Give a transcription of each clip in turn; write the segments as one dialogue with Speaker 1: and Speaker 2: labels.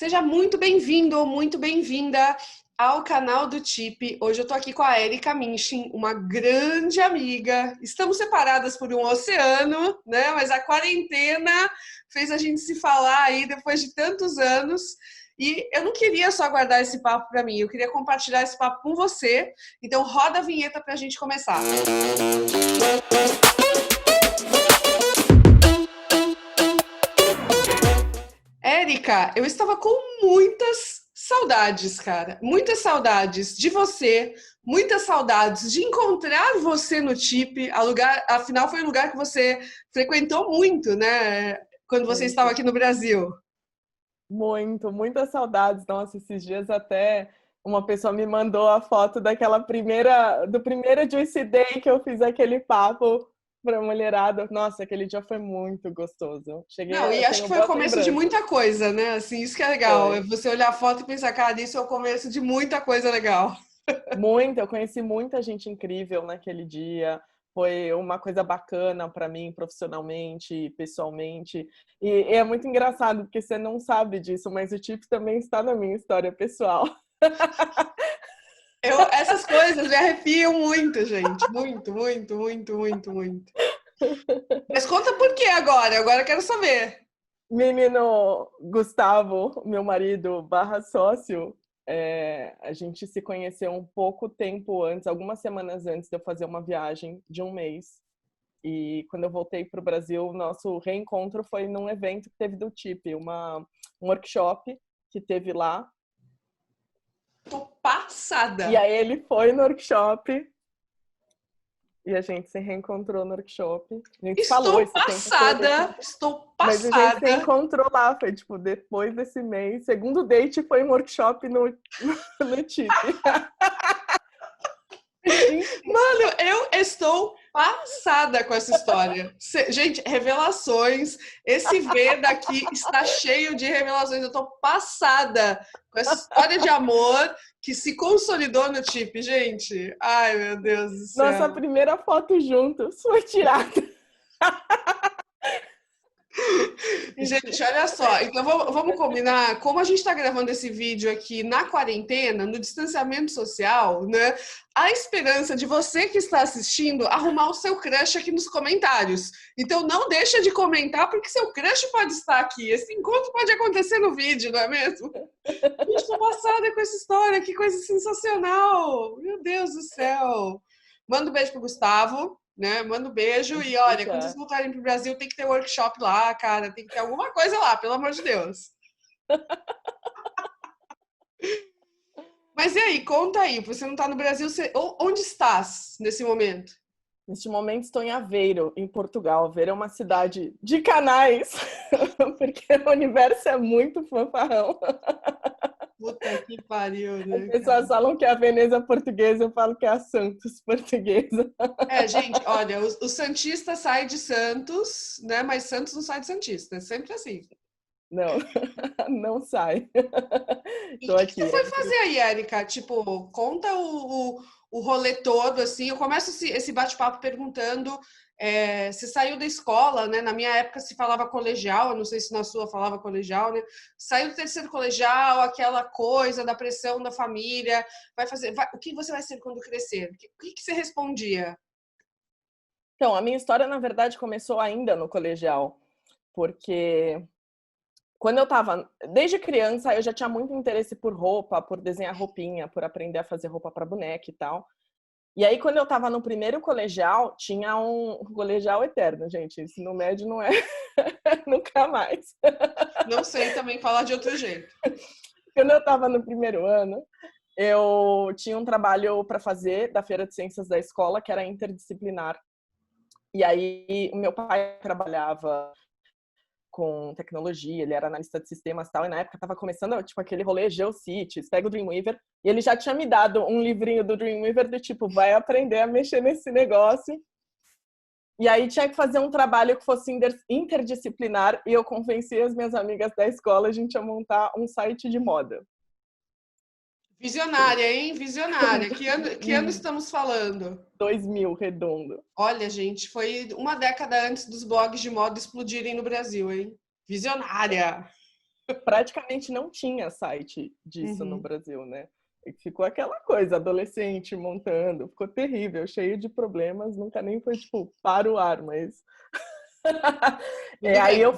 Speaker 1: Seja muito bem-vindo ou muito bem-vinda ao canal do TIP. Hoje eu tô aqui com a Érica Minchin, uma grande amiga. Estamos separadas por um oceano, né? Mas a quarentena fez a gente se falar aí depois de tantos anos. E eu não queria só guardar esse papo para mim, eu queria compartilhar esse papo com você. Então roda a vinheta para a gente começar. Érica, eu estava com muitas saudades, cara. Muitas saudades de você, muitas saudades de encontrar você no TIP. Afinal, foi um lugar que você frequentou muito, né? Quando você estava aqui no Brasil.
Speaker 2: Muitas saudades. Nossa, esses dias até uma pessoa me mandou a foto do primeiro Juicy Day que eu fiz aquele papo pra mulherada. Nossa, aquele dia foi muito gostoso.
Speaker 1: Não, e
Speaker 2: Eu
Speaker 1: acho que
Speaker 2: tenho
Speaker 1: foi o
Speaker 2: boas
Speaker 1: começo de
Speaker 2: lembranças.
Speaker 1: muita coisa, né? Assim, isso que é legal. É
Speaker 2: Foi.
Speaker 1: você olhar a foto e pensar, cara, isso é o começo de muita coisa legal.
Speaker 2: Eu conheci muita gente incrível naquele dia. Foi uma coisa bacana para mim, profissionalmente, pessoalmente. E é muito engraçado, porque você não sabe disso, mas o Tips também está na minha história pessoal.
Speaker 1: Essas coisas me arrepiam muito, gente. Muito, muito, muito, muito, muito. Mas conta por que agora? Agora eu quero saber.
Speaker 2: Menino Gustavo, meu marido barra sócio, a gente se conheceu um pouco tempo antes, algumas semanas antes de eu fazer uma viagem de um mês. E quando eu voltei para o Brasil, nosso reencontro foi num evento que teve do TIP, um workshop que teve lá.
Speaker 1: Tô
Speaker 2: E
Speaker 1: passada.
Speaker 2: aí ele foi no workshop e a gente se reencontrou no workshop. A gente falou
Speaker 1: Estou
Speaker 2: esse tempo todo.
Speaker 1: passada. Estou
Speaker 2: Mas a gente se
Speaker 1: passada.
Speaker 2: encontrou lá, foi tipo, depois desse mês. Segundo date foi um workshop no TIP.
Speaker 1: Mano, eu estou passada com essa história. Gente, revelações. Esse V daqui está cheio de revelações. Eu tô passada com essa história de amor que se consolidou no TIP, gente. Ai, meu Deus do
Speaker 2: Nossa
Speaker 1: céu.
Speaker 2: primeira foto juntos foi tirada.
Speaker 1: Gente, olha só. Então vamos combinar. Como a gente está gravando esse vídeo aqui na quarentena, no distanciamento social, né? A esperança de você que está assistindo arrumar o seu crush aqui nos comentários. Então não deixa de comentar, porque seu crush pode estar aqui. Esse encontro pode acontecer no vídeo, não é mesmo? Gente, estou passada com essa história. Que coisa sensacional. Meu Deus do céu. Manda um beijo pro Gustavo. Né? Manda um beijo e olha, quando vocês voltarem pro Brasil, tem que ter workshop lá, cara, tem que ter alguma coisa lá, pelo amor de Deus. Mas e aí, conta aí, você não tá no Brasil, onde estás nesse momento?
Speaker 2: Neste momento estou em Aveiro, em Portugal. Aveiro é uma cidade de canais, porque o universo é muito fanfarrão.
Speaker 1: Puta que pariu,
Speaker 2: As
Speaker 1: né,
Speaker 2: pessoas
Speaker 1: cara?
Speaker 2: falam que é a Veneza portuguesa, eu falo que é a Santos portuguesa.
Speaker 1: É, gente, olha, o Santista sai de Santos, né? Mas Santos não sai de Santista, é sempre assim.
Speaker 2: Não, não sai.
Speaker 1: E o
Speaker 2: Estou
Speaker 1: que você
Speaker 2: aqui.
Speaker 1: foi fazer aí, Érica? Tipo, conta o rolê todo, assim. Eu começo esse bate-papo perguntando, você saiu da escola, né? Na minha época se falava colegial, eu não sei se na sua falava colegial, né? Saiu do terceiro colegial, aquela coisa da pressão da família, o que você vai ser quando crescer? O que você respondia?
Speaker 2: Então, a minha história, na verdade, começou ainda no colegial, porque quando eu estava, desde criança, eu já tinha muito interesse por roupa, por desenhar roupinha, por aprender a fazer roupa para boneca e tal. E aí, quando eu estava no primeiro colegial, tinha um colegial eterno, gente. Ensino médio não é nunca mais.
Speaker 1: Não sei também falar de outro jeito.
Speaker 2: Quando eu estava no primeiro ano, eu tinha um trabalho para fazer da Feira de Ciências da escola, que era interdisciplinar. E aí, o meu pai trabalhava com tecnologia, ele era analista de sistemas e tal, e na época tava começando, tipo, aquele rolê GeoCities, pega o Dreamweaver, e ele já tinha me dado um livrinho do Dreamweaver do tipo, vai aprender a mexer nesse negócio. E aí tinha que fazer um trabalho que fosse interdisciplinar, e eu convenci as minhas amigas da escola, a gente ia montar um site de moda.
Speaker 1: Visionária, hein? Visionária. Que ano estamos falando?
Speaker 2: 2000 redondo.
Speaker 1: Olha, gente, foi uma década antes dos blogs de moda explodirem no Brasil, hein? Visionária!
Speaker 2: praticamente não tinha site disso no Brasil, né? E ficou aquela coisa, adolescente montando, ficou terrível, cheio de problemas, nunca nem foi, tipo, para o ar, mas... aí eu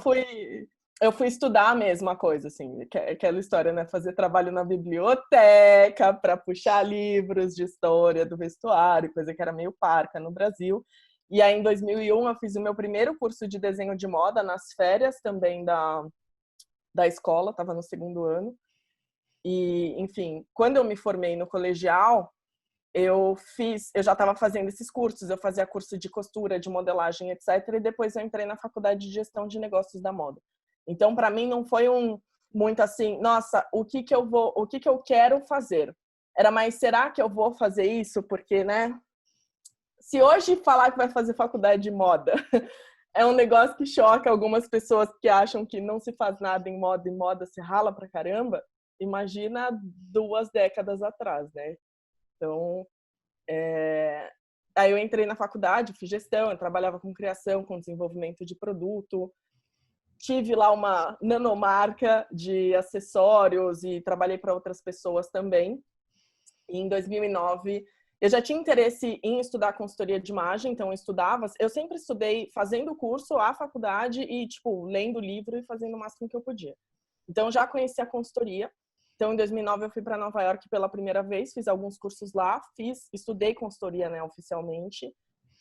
Speaker 2: fui estudar a mesma coisa, assim, aquela história, né? Fazer trabalho na biblioteca para puxar livros de história do vestuário, coisa que era meio parca no Brasil. E aí, em 2001, eu fiz o meu primeiro curso de desenho de moda nas férias também da escola, estava no segundo ano. E, enfim, quando eu me formei no colegial, eu já estava fazendo esses cursos, eu fazia curso de costura, de modelagem, etc. E depois eu entrei na faculdade de gestão de negócios da moda. Então, para mim, não foi muito assim, nossa, o que eu quero fazer? Era mais, será que eu vou fazer isso? Porque, né? Se hoje falar que vai fazer faculdade de moda é um negócio que choca algumas pessoas que acham que não se faz nada em moda, e moda se rala pra caramba, imagina 2 décadas atrás, né? Então, aí eu entrei na faculdade, fiz gestão, eu trabalhava com criação, com desenvolvimento de produto, tive lá uma nanomarca de acessórios e trabalhei para outras pessoas também. E em 2009, eu já tinha interesse em estudar consultoria de imagem, então eu sempre estudei fazendo o curso, a faculdade e, tipo, lendo livro e fazendo o máximo que eu podia. Então, já conheci a consultoria. Então, em 2009, eu fui para Nova York pela primeira vez, fiz alguns cursos lá, estudei consultoria, né, oficialmente,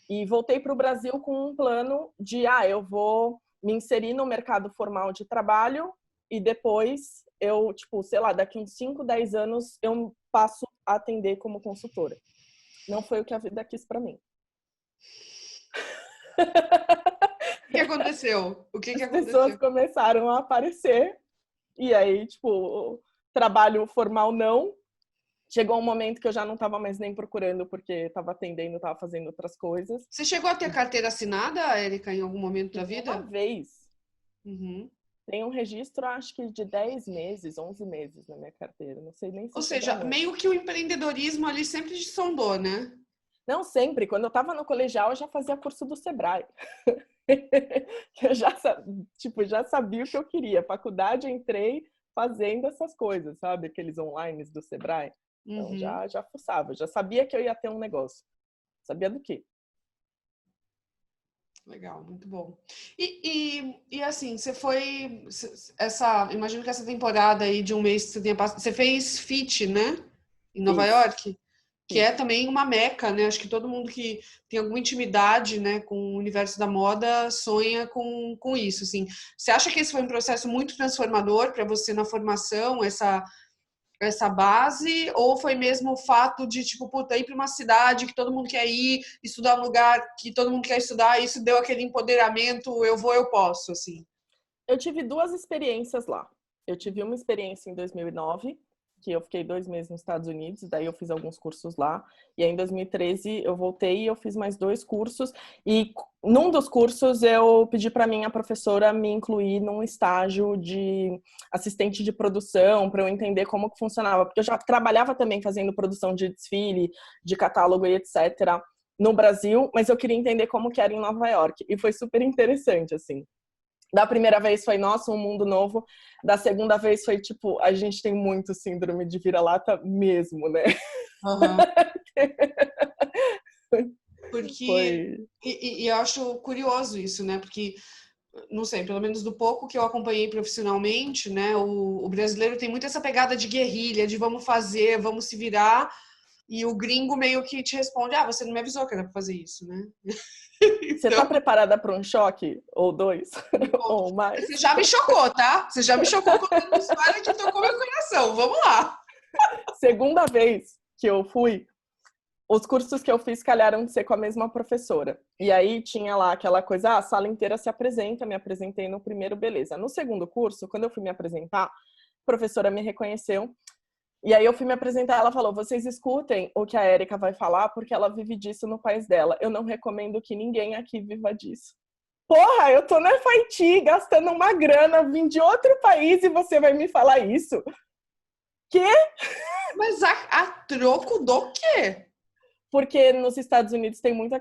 Speaker 2: e voltei para o Brasil com um plano de, eu vou me inserir no mercado formal de trabalho e depois eu, tipo, sei lá, daqui uns 5, 10 anos, eu passo a atender como consultora. Não foi o que a vida quis para mim.
Speaker 1: O que aconteceu? O que
Speaker 2: As
Speaker 1: aconteceu?
Speaker 2: pessoas começaram a aparecer e aí, tipo, trabalho formal não. Chegou um momento que eu já não estava mais nem procurando, porque estava atendendo, estava fazendo outras coisas.
Speaker 1: Você chegou a ter carteira assinada, Érica, em algum momento da vida?
Speaker 2: Uma vez.
Speaker 1: Uhum.
Speaker 2: Tem um registro, acho que de 10 meses, 11 meses na minha carteira. Não sei nem se
Speaker 1: Ou
Speaker 2: chega a
Speaker 1: seja,
Speaker 2: um ano.
Speaker 1: meio que o empreendedorismo ali sempre te sondou, né?
Speaker 2: Não sempre. Quando eu estava no colegial, eu já fazia curso do Sebrae. Eu já sabia o que eu queria. Faculdade, eu entrei fazendo essas coisas, sabe? Aqueles online do Sebrae. Então, já fuçava. Já sabia que eu ia ter um negócio. Sabia do quê?
Speaker 1: Legal, muito bom. E assim, você foi imagino que essa temporada aí de um mês que você tenha passado, você fez FIT, né? Em Nova York, que é também uma meca, né? Acho que todo mundo que tem alguma intimidade, né, com o universo da moda sonha com isso, assim. Você acha que esse foi um processo muito transformador para você na formação, essa base, ou foi mesmo o fato de, tipo, puta, ir para uma cidade que todo mundo quer ir, estudar um lugar que todo mundo quer estudar, e isso deu aquele empoderamento, eu vou, eu posso, assim?
Speaker 2: Eu tive 2 experiências lá. Eu tive uma experiência em 2009, que eu fiquei 2 meses nos Estados Unidos, daí eu fiz alguns cursos lá. E aí em 2013 eu voltei e eu fiz mais 2 cursos. E num dos cursos eu pedi para minha professora me incluir num estágio de assistente de produção, para eu entender como que funcionava. Porque eu já trabalhava também fazendo produção de desfile, de catálogo e etc. no Brasil, mas eu queria entender como que era em Nova York. E foi super interessante, assim. Da primeira vez foi, nossa, um mundo novo. Da segunda vez foi, tipo, a gente tem muito síndrome de vira-lata mesmo, né?
Speaker 1: Uhum. Porque,
Speaker 2: Foi...
Speaker 1: e eu acho curioso isso, né? Porque, não sei, pelo menos do pouco que eu acompanhei profissionalmente, né? O brasileiro tem muito essa pegada de guerrilha, de vamos fazer, vamos se virar. E o gringo meio que te responde, você não me avisou que era pra fazer isso, né?
Speaker 2: Você tá
Speaker 1: Então,
Speaker 2: preparada para um choque? Ou 2? Ou mais?
Speaker 1: você já me chocou, tá? Você já me chocou contando uma história que tocou meu coração. Vamos lá.
Speaker 2: Segunda vez que eu fui, os cursos que eu fiz calharam de ser com a mesma professora. E aí tinha lá aquela coisa, a sala inteira se apresenta, me apresentei no primeiro, beleza. No segundo curso, quando eu fui me apresentar, a professora me reconheceu. E aí eu fui me apresentar, ela falou, vocês escutem o que a Érica vai falar, porque ela vive disso no país dela. Eu não recomendo que ninguém aqui viva disso. Porra, eu tô na FIT gastando uma grana, vim de outro país e você vai me falar isso? Quê?
Speaker 1: Mas a troco do quê?
Speaker 2: Porque nos Estados Unidos tem muito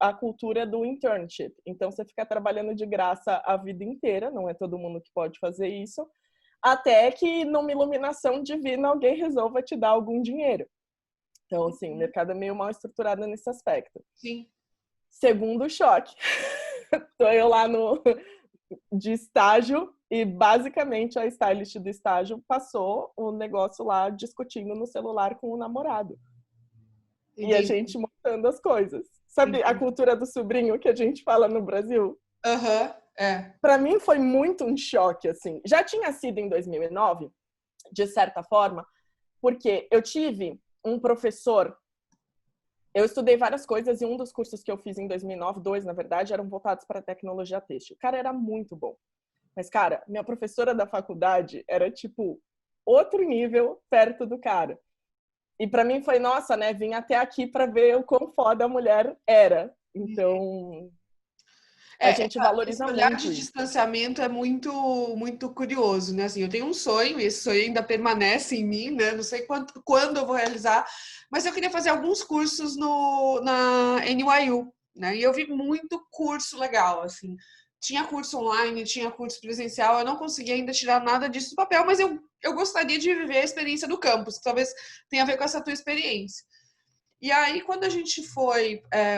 Speaker 2: a cultura do internship. Então você fica trabalhando de graça a vida inteira, não é todo mundo que pode fazer isso. Até que numa iluminação divina alguém resolva te dar algum dinheiro. Então, assim, o mercado é meio mal estruturado nesse aspecto.
Speaker 1: Sim.
Speaker 2: Segundo choque. Tô eu lá de estágio e basicamente a stylist do estágio passou o negócio lá discutindo no celular com o namorado.
Speaker 1: Entendi.
Speaker 2: E a gente montando as coisas. Sabe a cultura do sobrinho que a gente fala no Brasil?
Speaker 1: Aham,
Speaker 2: Para mim foi muito um choque, assim. Já tinha sido em 2009, de certa forma, porque eu tive um professor. Eu estudei várias coisas e um dos cursos que eu fiz em 2009, dois, na verdade, eram voltados para tecnologia têxtil. O cara era muito bom. Mas, cara, minha professora da faculdade era, tipo, outro nível perto do cara. E para mim foi, nossa, né? Vim até aqui para ver o quão foda a mulher era. Então, a gente
Speaker 1: Esse
Speaker 2: valoriza
Speaker 1: olhar
Speaker 2: muito
Speaker 1: de
Speaker 2: isso.
Speaker 1: distanciamento é muito, muito curioso, né? Assim, eu tenho um sonho, e esse sonho ainda permanece em mim, né? Não sei quando eu vou realizar, mas eu queria fazer alguns cursos na NYU, né? E eu vi muito curso legal, assim. Tinha curso online, tinha curso presencial, eu não consegui ainda tirar nada disso do papel, mas eu gostaria de viver a experiência do campus, que talvez tenha a ver com essa tua experiência. E aí, quando a gente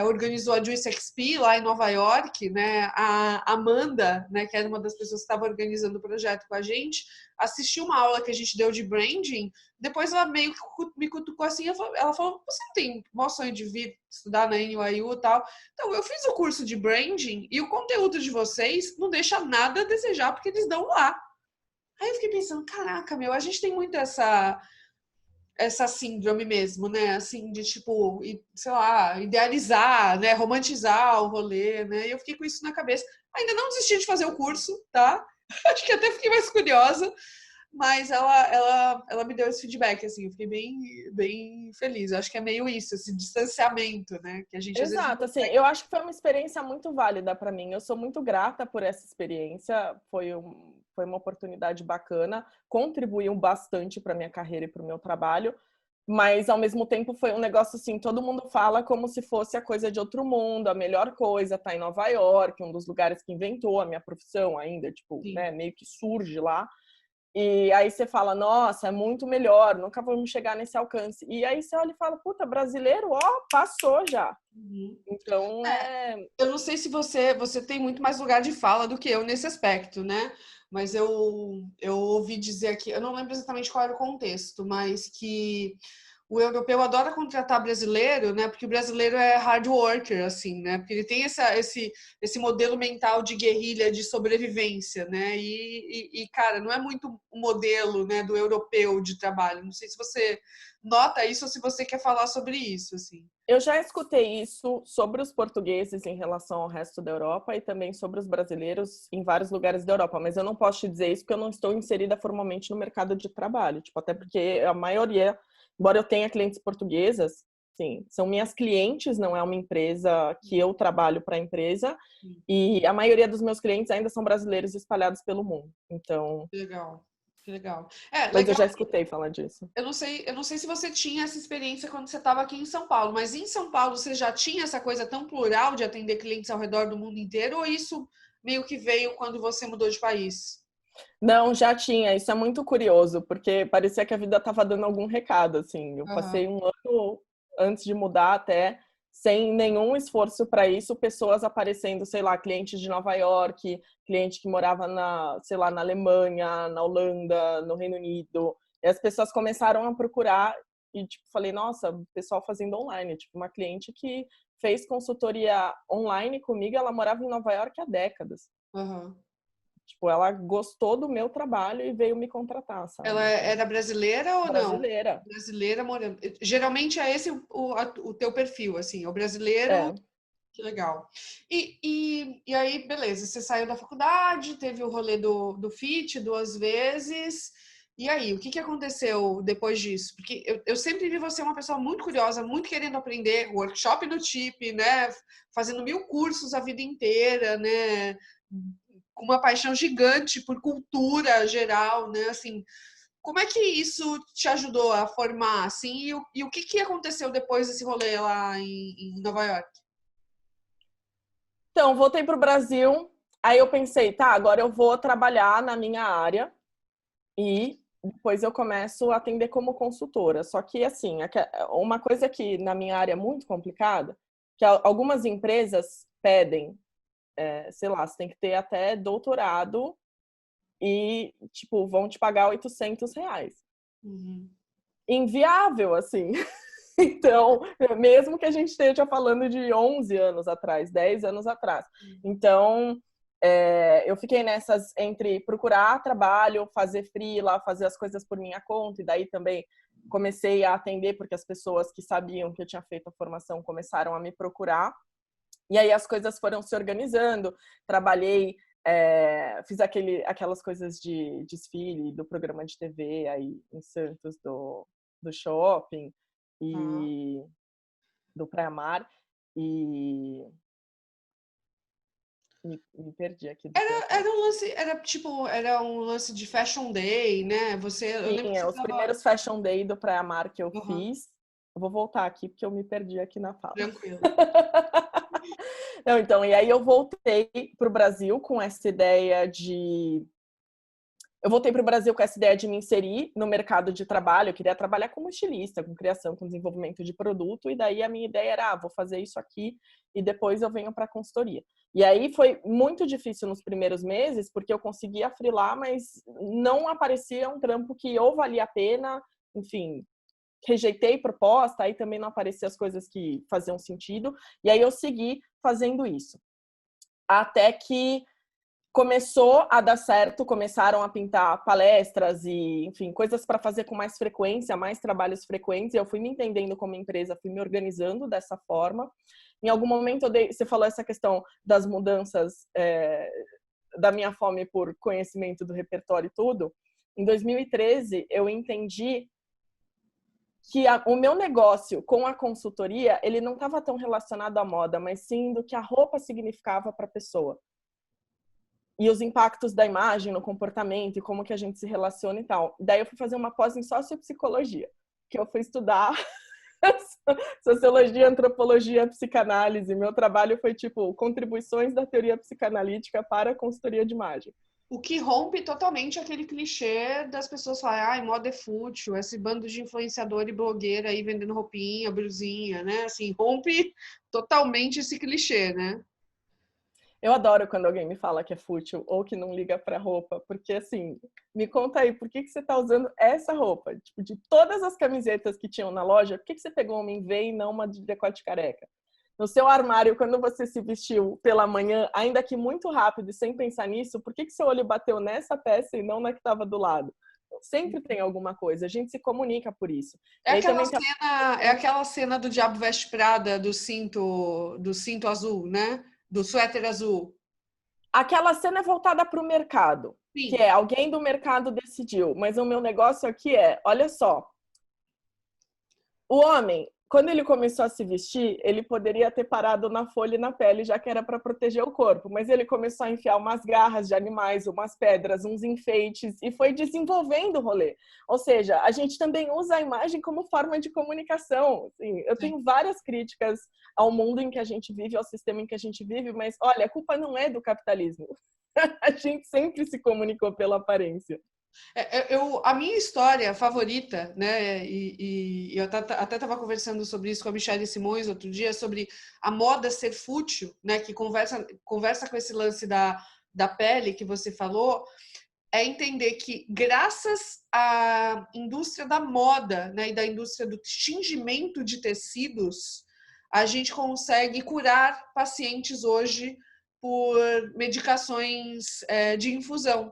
Speaker 1: organizou a Juice XP lá em Nova York, né, a Amanda, né, que era uma das pessoas que estava organizando o projeto com a gente, assistiu uma aula que a gente deu de branding, depois ela meio que me cutucou assim, ela falou, você não tem o maior sonho de vir estudar na NYU e tal? Então, eu fiz o curso de branding e o conteúdo de vocês não deixa nada a desejar, porque eles dão lá. Aí eu fiquei pensando, caraca, meu, a gente tem muito essa síndrome mesmo, né? Assim, de tipo, sei lá, idealizar, né? Romantizar o rolê, né? E eu fiquei com isso na cabeça. Ainda não desisti de fazer o curso, tá? Acho que até fiquei mais curiosa, mas ela me deu esse feedback, assim, eu fiquei bem, bem feliz. Eu acho que é meio isso, esse distanciamento, né? Que a gente às vezes não
Speaker 2: Exato, assim,
Speaker 1: consegue.
Speaker 2: eu acho que foi uma experiência muito válida para mim. Eu sou muito grata por essa experiência. Foi uma oportunidade bacana, contribuiu bastante para minha carreira e para o meu trabalho. Mas, ao mesmo tempo, foi um negócio assim, todo mundo fala como se fosse a coisa de outro mundo, a melhor coisa tá em Nova York, um dos lugares que inventou a minha profissão ainda, tipo,
Speaker 1: Sim.
Speaker 2: né, meio que surge lá. E aí você fala, nossa, é muito melhor, nunca vamos chegar nesse alcance. E aí você olha e fala, puta, brasileiro, ó, passou já.
Speaker 1: Uhum.
Speaker 2: Então,
Speaker 1: Eu não sei se você tem muito mais lugar de fala do que eu nesse aspecto, né? Mas eu ouvi dizer aqui, eu não lembro exatamente qual era o contexto, mas que o europeu adora contratar brasileiro, né? Porque o brasileiro é hard worker, assim, né? Porque ele tem esse modelo mental de guerrilha, de sobrevivência, né? Cara, não é muito o modelo, né, do europeu de trabalho. Não sei se você nota isso ou se você quer falar sobre isso, assim.
Speaker 2: eu já escutei isso sobre os portugueses em relação ao resto da Europa e também sobre os brasileiros em vários lugares da Europa, mas eu não posso te dizer isso porque eu não estou inserida formalmente no mercado de trabalho, tipo, até porque a maioria, embora eu tenha clientes portuguesas, sim, são minhas clientes, não é uma empresa que eu trabalho para a empresa, e a maioria dos meus clientes ainda são brasileiros espalhados pelo mundo. Então,
Speaker 1: Que legal, que legal.
Speaker 2: mas eu
Speaker 1: Legal.
Speaker 2: já escutei falar disso.
Speaker 1: Eu não sei se você tinha essa experiência quando você estava aqui em São Paulo, mas em São Paulo você já tinha essa coisa tão plural de atender clientes ao redor do mundo inteiro, ou isso meio que veio quando você mudou de país?
Speaker 2: Não, já tinha. Isso é muito curioso, porque parecia que a vida estava dando algum recado, assim. Eu
Speaker 1: Aham.
Speaker 2: passei um ano antes de mudar até sem nenhum esforço para isso, pessoas aparecendo, sei lá, clientes de Nova York, cliente que morava sei lá, na Alemanha, na Holanda, no Reino Unido. E as pessoas começaram a procurar e tipo, falei, nossa, o pessoal fazendo online, tipo, uma cliente que fez consultoria online comigo, ela morava em Nova York há décadas.
Speaker 1: Aham.
Speaker 2: Tipo, ela gostou do meu trabalho e veio me contratar,
Speaker 1: Ela
Speaker 2: sabe? Então,
Speaker 1: era brasileira ou não?
Speaker 2: brasileira.
Speaker 1: Brasileira morando. Geralmente é esse o teu perfil, assim, o brasileiro.
Speaker 2: É.
Speaker 1: Que legal. E aí, beleza, você saiu da faculdade, teve o rolê do FIT 2 vezes. E aí, o que que aconteceu depois disso? Porque eu sempre vi você uma pessoa muito curiosa, muito querendo aprender, workshop no TIP, né? Fazendo 1000 cursos a vida inteira, né? Com uma paixão gigante por cultura geral, né? Assim, como é que isso te ajudou a formar, assim? E o que que aconteceu depois desse rolê lá em Nova York?
Speaker 2: Então, voltei para o Brasil. Aí eu pensei, tá, agora eu vou trabalhar na minha área. e depois eu começo a atender como consultora. Só que, assim, uma coisa que na minha área é muito complicada, que algumas empresas pedem, sei lá, você tem que ter até doutorado e, tipo, vão te pagar R$ 800.
Speaker 1: Uhum.
Speaker 2: Inviável, assim. Então, mesmo que a gente esteja falando de 11 anos atrás, 10 anos atrás. Então, eu fiquei nessas entre procurar trabalho, fazer freela, fazer as coisas por minha conta, e daí também comecei a atender, porque as pessoas que sabiam que eu tinha feito a formação começaram a me procurar. E aí as coisas foram se organizando, trabalhei, fiz aquelas coisas de desfile do programa de TV aí em Santos, do shopping e do Praia Mar, e me perdi aqui do que eu ia falar.
Speaker 1: Era um lance de Fashion Day, né? Eu lembro que
Speaker 2: Sim,
Speaker 1: você
Speaker 2: os
Speaker 1: estava.
Speaker 2: primeiros Fashion Day do Praia Mar que eu
Speaker 1: Uhum,
Speaker 2: fiz. Eu vou voltar aqui porque eu me perdi aqui na fala.
Speaker 1: tranquilo.
Speaker 2: Não, então, e aí eu voltei para o Brasil com essa ideia de... Eu voltei para o Brasil com essa ideia de me inserir no mercado de trabalho. Eu queria trabalhar como estilista, com criação, com desenvolvimento de produto. E daí a minha ideia era, vou fazer isso aqui e depois eu venho para a consultoria. E aí foi muito difícil nos primeiros meses, porque eu conseguia freelar, mas não aparecia um trampo que ou valia a pena, enfim, rejeitei proposta, aí também não apareciam as coisas que faziam sentido. E aí eu segui fazendo isso. Até que começou a dar certo, começaram a pintar palestras e, enfim, coisas para fazer com mais frequência, mais trabalhos frequentes. Eu fui me entendendo como empresa, fui me organizando dessa forma. Em algum momento, você falou essa questão das mudanças, da minha fome por conhecimento do repertório e tudo. Em 2013, eu entendi que o meu negócio com a consultoria, ele não estava tão relacionado à moda, mas sim do que a roupa significava para a pessoa. E os impactos da imagem no comportamento e como que a gente se relaciona e tal. Daí eu fui fazer uma pós em sociopsicologia, que eu fui estudar sociologia, antropologia, psicanálise. Meu trabalho foi tipo contribuições da teoria psicanalítica para a consultoria de imagem.
Speaker 1: O que rompe totalmente aquele clichê das pessoas falarem, moda é fútil, esse bando de influenciador e blogueira aí vendendo roupinha, blusinha, né? Assim, rompe totalmente esse clichê, né?
Speaker 2: Eu adoro quando alguém me fala que é fútil ou que não liga pra roupa, porque assim, me conta aí, por que você tá usando essa roupa? Tipo, de todas as camisetas que tinham na loja, por que você pegou uma em V e não uma de decote careca? No seu armário, quando você se vestiu pela manhã, ainda que muito rápido e sem pensar nisso, por que seu olho bateu nessa peça e não na que estava do lado? Sempre tem alguma coisa, a gente se comunica por isso.
Speaker 1: É
Speaker 2: E aí
Speaker 1: aquela
Speaker 2: também tem...
Speaker 1: cena, é aquela cena do Diabo Veste Prada, do cinto azul, né? Do suéter azul.
Speaker 2: Aquela cena é voltada para o mercado, que
Speaker 1: Sim.
Speaker 2: é alguém do mercado decidiu, mas o meu negócio aqui é, olha só, o homem, quando ele começou a se vestir, ele poderia ter parado na folha e na pele, já que era para proteger o corpo, mas ele começou a enfiar umas garras de animais, umas pedras, uns enfeites e foi desenvolvendo o rolê. Ou seja, a gente também usa a imagem como forma de comunicação. Assim, eu tenho várias críticas ao mundo em que a gente vive, ao sistema em que a gente vive, mas olha, a culpa não é do capitalismo. A gente sempre se comunicou pela aparência.
Speaker 1: A minha história favorita, né? E eu até estava conversando sobre isso com a Michelle Simões outro dia, sobre a moda ser fútil, né? Que conversa com esse lance da pele que você falou, é entender que graças à indústria da moda, né, e da indústria do tingimento de tecidos, a gente consegue curar pacientes hoje por medicações de infusão.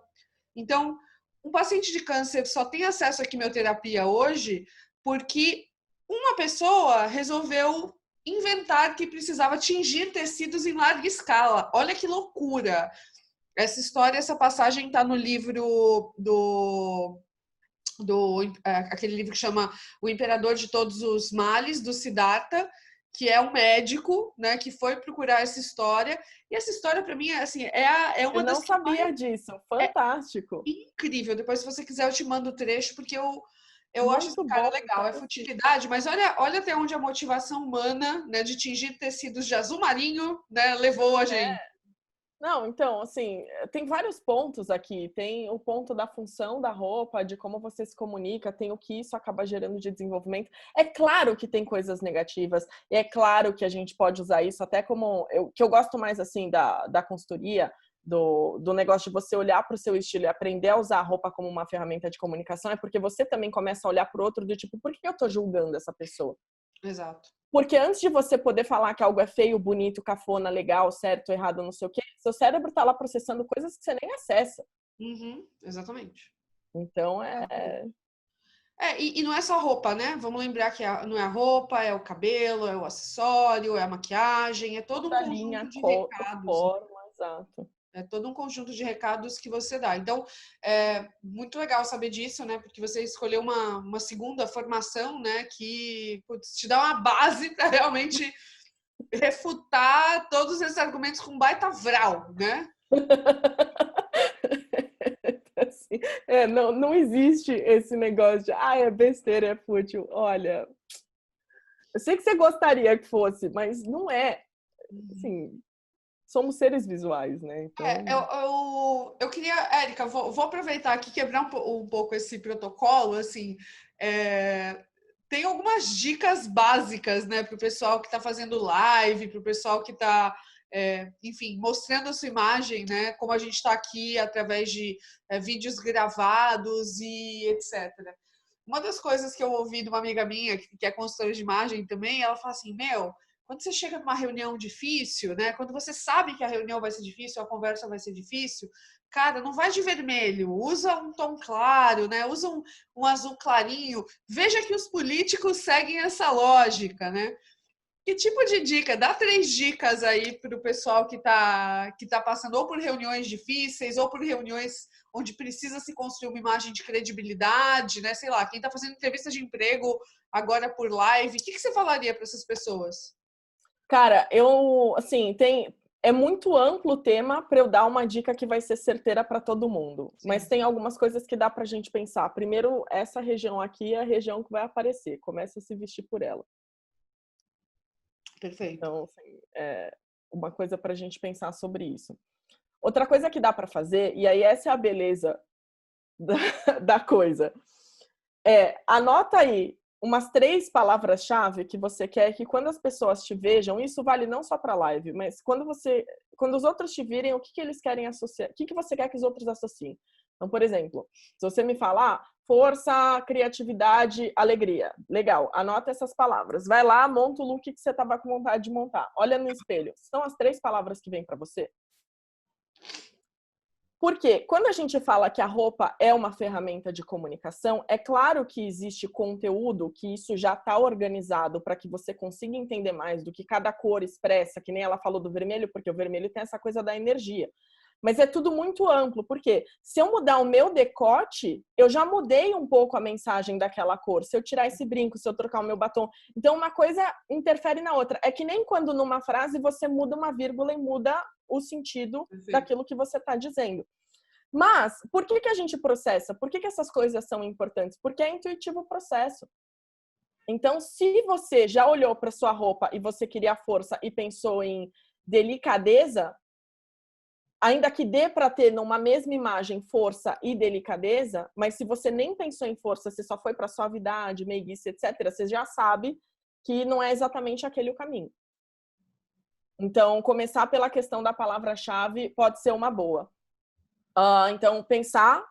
Speaker 1: Então, um paciente de câncer só tem acesso à quimioterapia hoje porque uma pessoa resolveu inventar que precisava tingir tecidos em larga escala. Olha que loucura! Essa história, essa passagem está no livro aquele livro que chama O Imperador de Todos os Males, do Siddhartha, que é um médico, né, que foi procurar essa história. E essa história, para mim, assim, é
Speaker 2: Eu
Speaker 1: uma
Speaker 2: não
Speaker 1: das que mais
Speaker 2: sabia disso, fantástico.
Speaker 1: incrível. Depois, se você quiser, eu te mando o trecho, porque eu acho esse
Speaker 2: Muito
Speaker 1: cara
Speaker 2: bom,
Speaker 1: legal. É
Speaker 2: quero sim.
Speaker 1: futilidade, mas olha até onde a motivação humana, né, de tingir tecidos de azul marinho, né, levou a gente.
Speaker 2: Não, então, assim, tem vários pontos aqui. Tem o ponto da função da roupa, de como você se comunica, tem o que isso acaba gerando de desenvolvimento. É claro que tem coisas negativas, e é claro que a gente pode usar isso até como... que eu gosto mais, assim, da consultoria, do negócio de você olhar para o seu estilo e aprender a usar a roupa como uma ferramenta de comunicação, é porque você também começa a olhar para o outro do tipo, por que eu tô julgando essa pessoa?
Speaker 1: Exato.
Speaker 2: Porque antes de você poder falar que algo é feio, bonito, cafona, legal, certo, errado, não sei o quê, seu cérebro tá lá processando coisas que você nem acessa.
Speaker 1: Uhum, exatamente.
Speaker 2: Então,
Speaker 1: E não é só roupa, né? Vamos lembrar que não é a roupa, é o cabelo, é o acessório, é a maquiagem, é todo um
Speaker 2: toda a linha,
Speaker 1: conjunto de
Speaker 2: cor,
Speaker 1: recados.
Speaker 2: forma, exato.
Speaker 1: É todo um conjunto de recados que você dá. Então, é muito legal saber disso, né? Porque você escolheu uma segunda formação, né? Que putz, te dá uma base para realmente refutar todos esses argumentos com baita vral, né?
Speaker 2: Assim, não existe esse negócio de, é besteira, é fútil. Olha, eu sei que você gostaria que fosse, mas não é. Assim, somos seres visuais, né? Então,
Speaker 1: Eu queria, Érica, vou aproveitar aqui e quebrar um pouco esse protocolo, assim, tem algumas dicas básicas, né, para o pessoal que está fazendo live, para o pessoal que está, enfim, mostrando a sua imagem, né, como a gente está aqui através de vídeos gravados e etc. Uma das coisas que eu ouvi de uma amiga minha, que é consultora de imagem também, ela fala assim, quando você chega numa reunião difícil, né? Quando você sabe que a reunião vai ser difícil, a conversa vai ser difícil, cara, não vai de vermelho, usa um tom claro, né? Usa um azul clarinho. Veja que os políticos seguem essa lógica, né? Que tipo de dica? Dá 3 dicas aí para o pessoal que tá passando ou por reuniões difíceis ou por reuniões onde precisa se construir uma imagem de credibilidade, né? Sei lá, quem está fazendo entrevista de emprego agora por live, o que você falaria para essas pessoas?
Speaker 2: cara, assim, é muito amplo o tema para eu dar uma dica que vai ser certeira para todo mundo.
Speaker 1: Sim.
Speaker 2: Mas tem algumas coisas que dá para a gente pensar. Primeiro, essa região aqui é a região que vai aparecer. Começa a se vestir por ela.
Speaker 1: Perfeito.
Speaker 2: Então, assim, uma coisa para a gente pensar sobre isso. Outra coisa que dá para fazer, e aí essa é a beleza da coisa, anota aí umas 3 palavras-chave que você quer que quando as pessoas te vejam, isso vale não só para live, mas quando os outros te virem, o que eles querem associar, o que você quer que os outros associem. Então, por exemplo, se você me falar força, criatividade, alegria, legal, anota essas palavras. Vai lá, monta o look que você estava com vontade de montar. Olha no espelho. São as 3 palavras que vêm para você? Porque quando a gente fala que a roupa é uma ferramenta de comunicação, é claro que existe conteúdo que isso já está organizado para que você consiga entender mais do que cada cor expressa, que nem ela falou do vermelho, porque o vermelho tem essa coisa da energia. Mas é tudo muito amplo, porque se eu mudar o meu decote, eu já mudei um pouco a mensagem daquela cor. Se eu tirar esse brinco, se eu trocar o meu batom. Então, uma coisa interfere na outra. É que nem quando numa frase você muda uma vírgula e muda o sentido daquilo que você está dizendo. Mas, por que a gente processa? Por que essas coisas são importantes? Porque é intuitivo o processo. Então, se você já olhou para sua roupa e você queria força e pensou em delicadeza, ainda que dê para ter numa mesma imagem força e delicadeza, mas se você nem pensou em força, você só foi para suavidade, meiguice, etc., você já sabe que não é exatamente aquele o caminho. Então, começar pela questão da palavra-chave pode ser uma boa. Então, pensar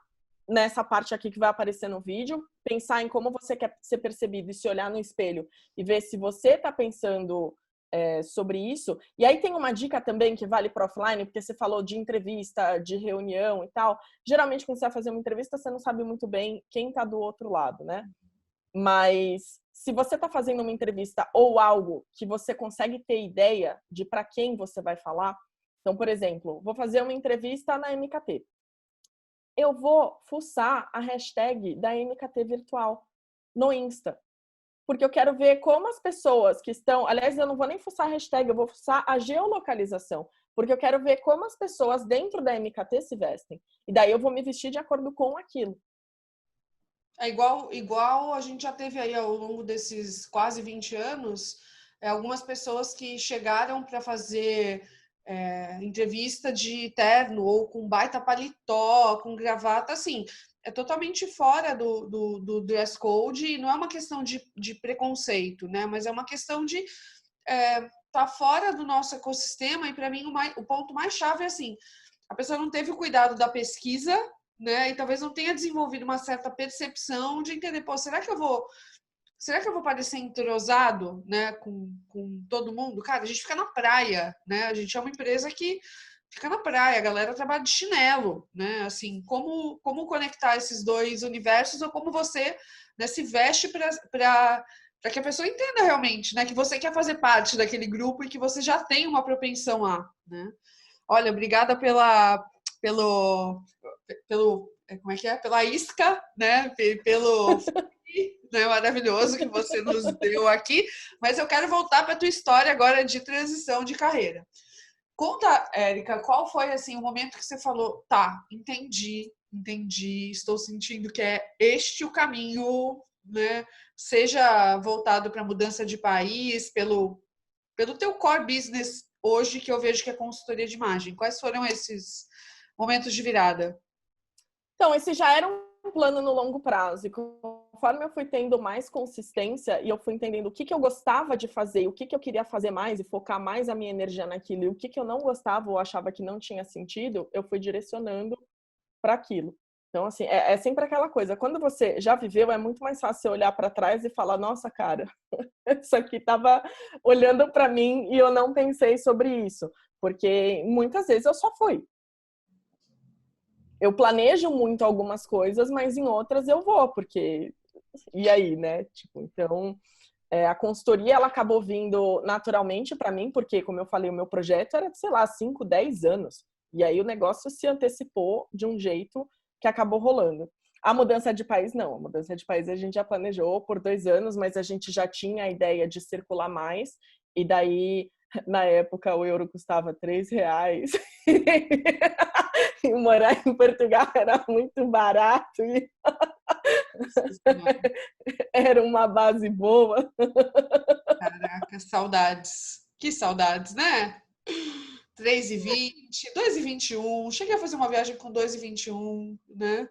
Speaker 2: nessa parte aqui que vai aparecer no vídeo, pensar em como você quer ser percebido e se olhar no espelho e ver se você está pensando sobre isso. E aí tem uma dica também que vale para offline, porque você falou de entrevista, de reunião e tal. Geralmente, quando você vai fazer uma entrevista, você não sabe muito bem quem está do outro lado, né? Mas se você está fazendo uma entrevista ou algo que você consegue ter ideia de para quem você vai falar, então, por exemplo, vou fazer uma entrevista na MKT. Eu vou fuçar a hashtag da MKT Virtual no Insta. Porque eu quero ver como as pessoas que estão... Aliás, eu não vou nem fuçar a hashtag, eu vou fuçar a geolocalização. Porque eu quero ver como as pessoas dentro da MKT se vestem. E daí eu vou me vestir de acordo com aquilo.
Speaker 1: É igual a gente já teve aí ao longo desses quase 20 anos, algumas pessoas que chegaram para fazer entrevista de terno ou com baita paletó, com gravata, assim, é totalmente fora do dress code e não é uma questão de preconceito, né? Mas é uma questão de tá fora do nosso ecossistema e para mim o ponto mais chave é assim, a pessoa não teve o cuidado da pesquisa, né? E talvez não tenha desenvolvido uma certa percepção de entender, pô, será que eu vou parecer entrosado, né, com todo mundo? Cara, a gente fica na praia, né? A gente é uma empresa que fica na praia, a galera trabalha de chinelo, né? Assim, como conectar esses dois universos ou como você, né, se veste para que a pessoa entenda realmente, né, que você quer fazer parte daquele grupo e que você já tem uma propensão a, né? Olha, obrigada pelo como é que é? Pela isca, né? Pelo né, maravilhoso que você nos deu aqui, mas eu quero voltar para a tua história agora de transição de carreira. Conta, Érica, qual foi assim o momento que você falou, tá, entendi, estou sentindo que é este o caminho, né? Seja voltado para mudança de país, pelo teu core business hoje, que eu vejo que é consultoria de imagem. Quais foram esses momentos de virada?
Speaker 2: Então, esse já era um plano no longo prazo. E conforme eu fui tendo mais consistência e eu fui entendendo o que eu gostava de fazer, o que eu queria fazer mais e focar mais a minha energia naquilo, e o que eu não gostava ou achava que não tinha sentido, eu fui direcionando para aquilo. Então, assim, é sempre aquela coisa. Quando você já viveu, é muito mais fácil você olhar para trás e falar: nossa, cara, isso aqui estava olhando para mim e eu não pensei sobre isso. Porque muitas vezes eu só fui. Eu planejo muito algumas coisas, mas em outras eu vou, porque e aí, né? Tipo, então, a consultoria ela acabou vindo naturalmente para mim, porque, como eu falei, o meu projeto era, sei lá, 5, 10 anos. E aí o negócio se antecipou de um jeito que acabou rolando. A mudança de país, não. A mudança de país a gente já planejou por 2 anos, mas a gente já tinha a ideia de circular mais. E daí, na época, o euro custava R$ 3. E morar em Portugal era muito barato. E era uma base boa.
Speaker 1: Caraca, saudades. Que saudades, né? 3,20, 2,21. Cheguei a fazer uma viagem com 2,21, né?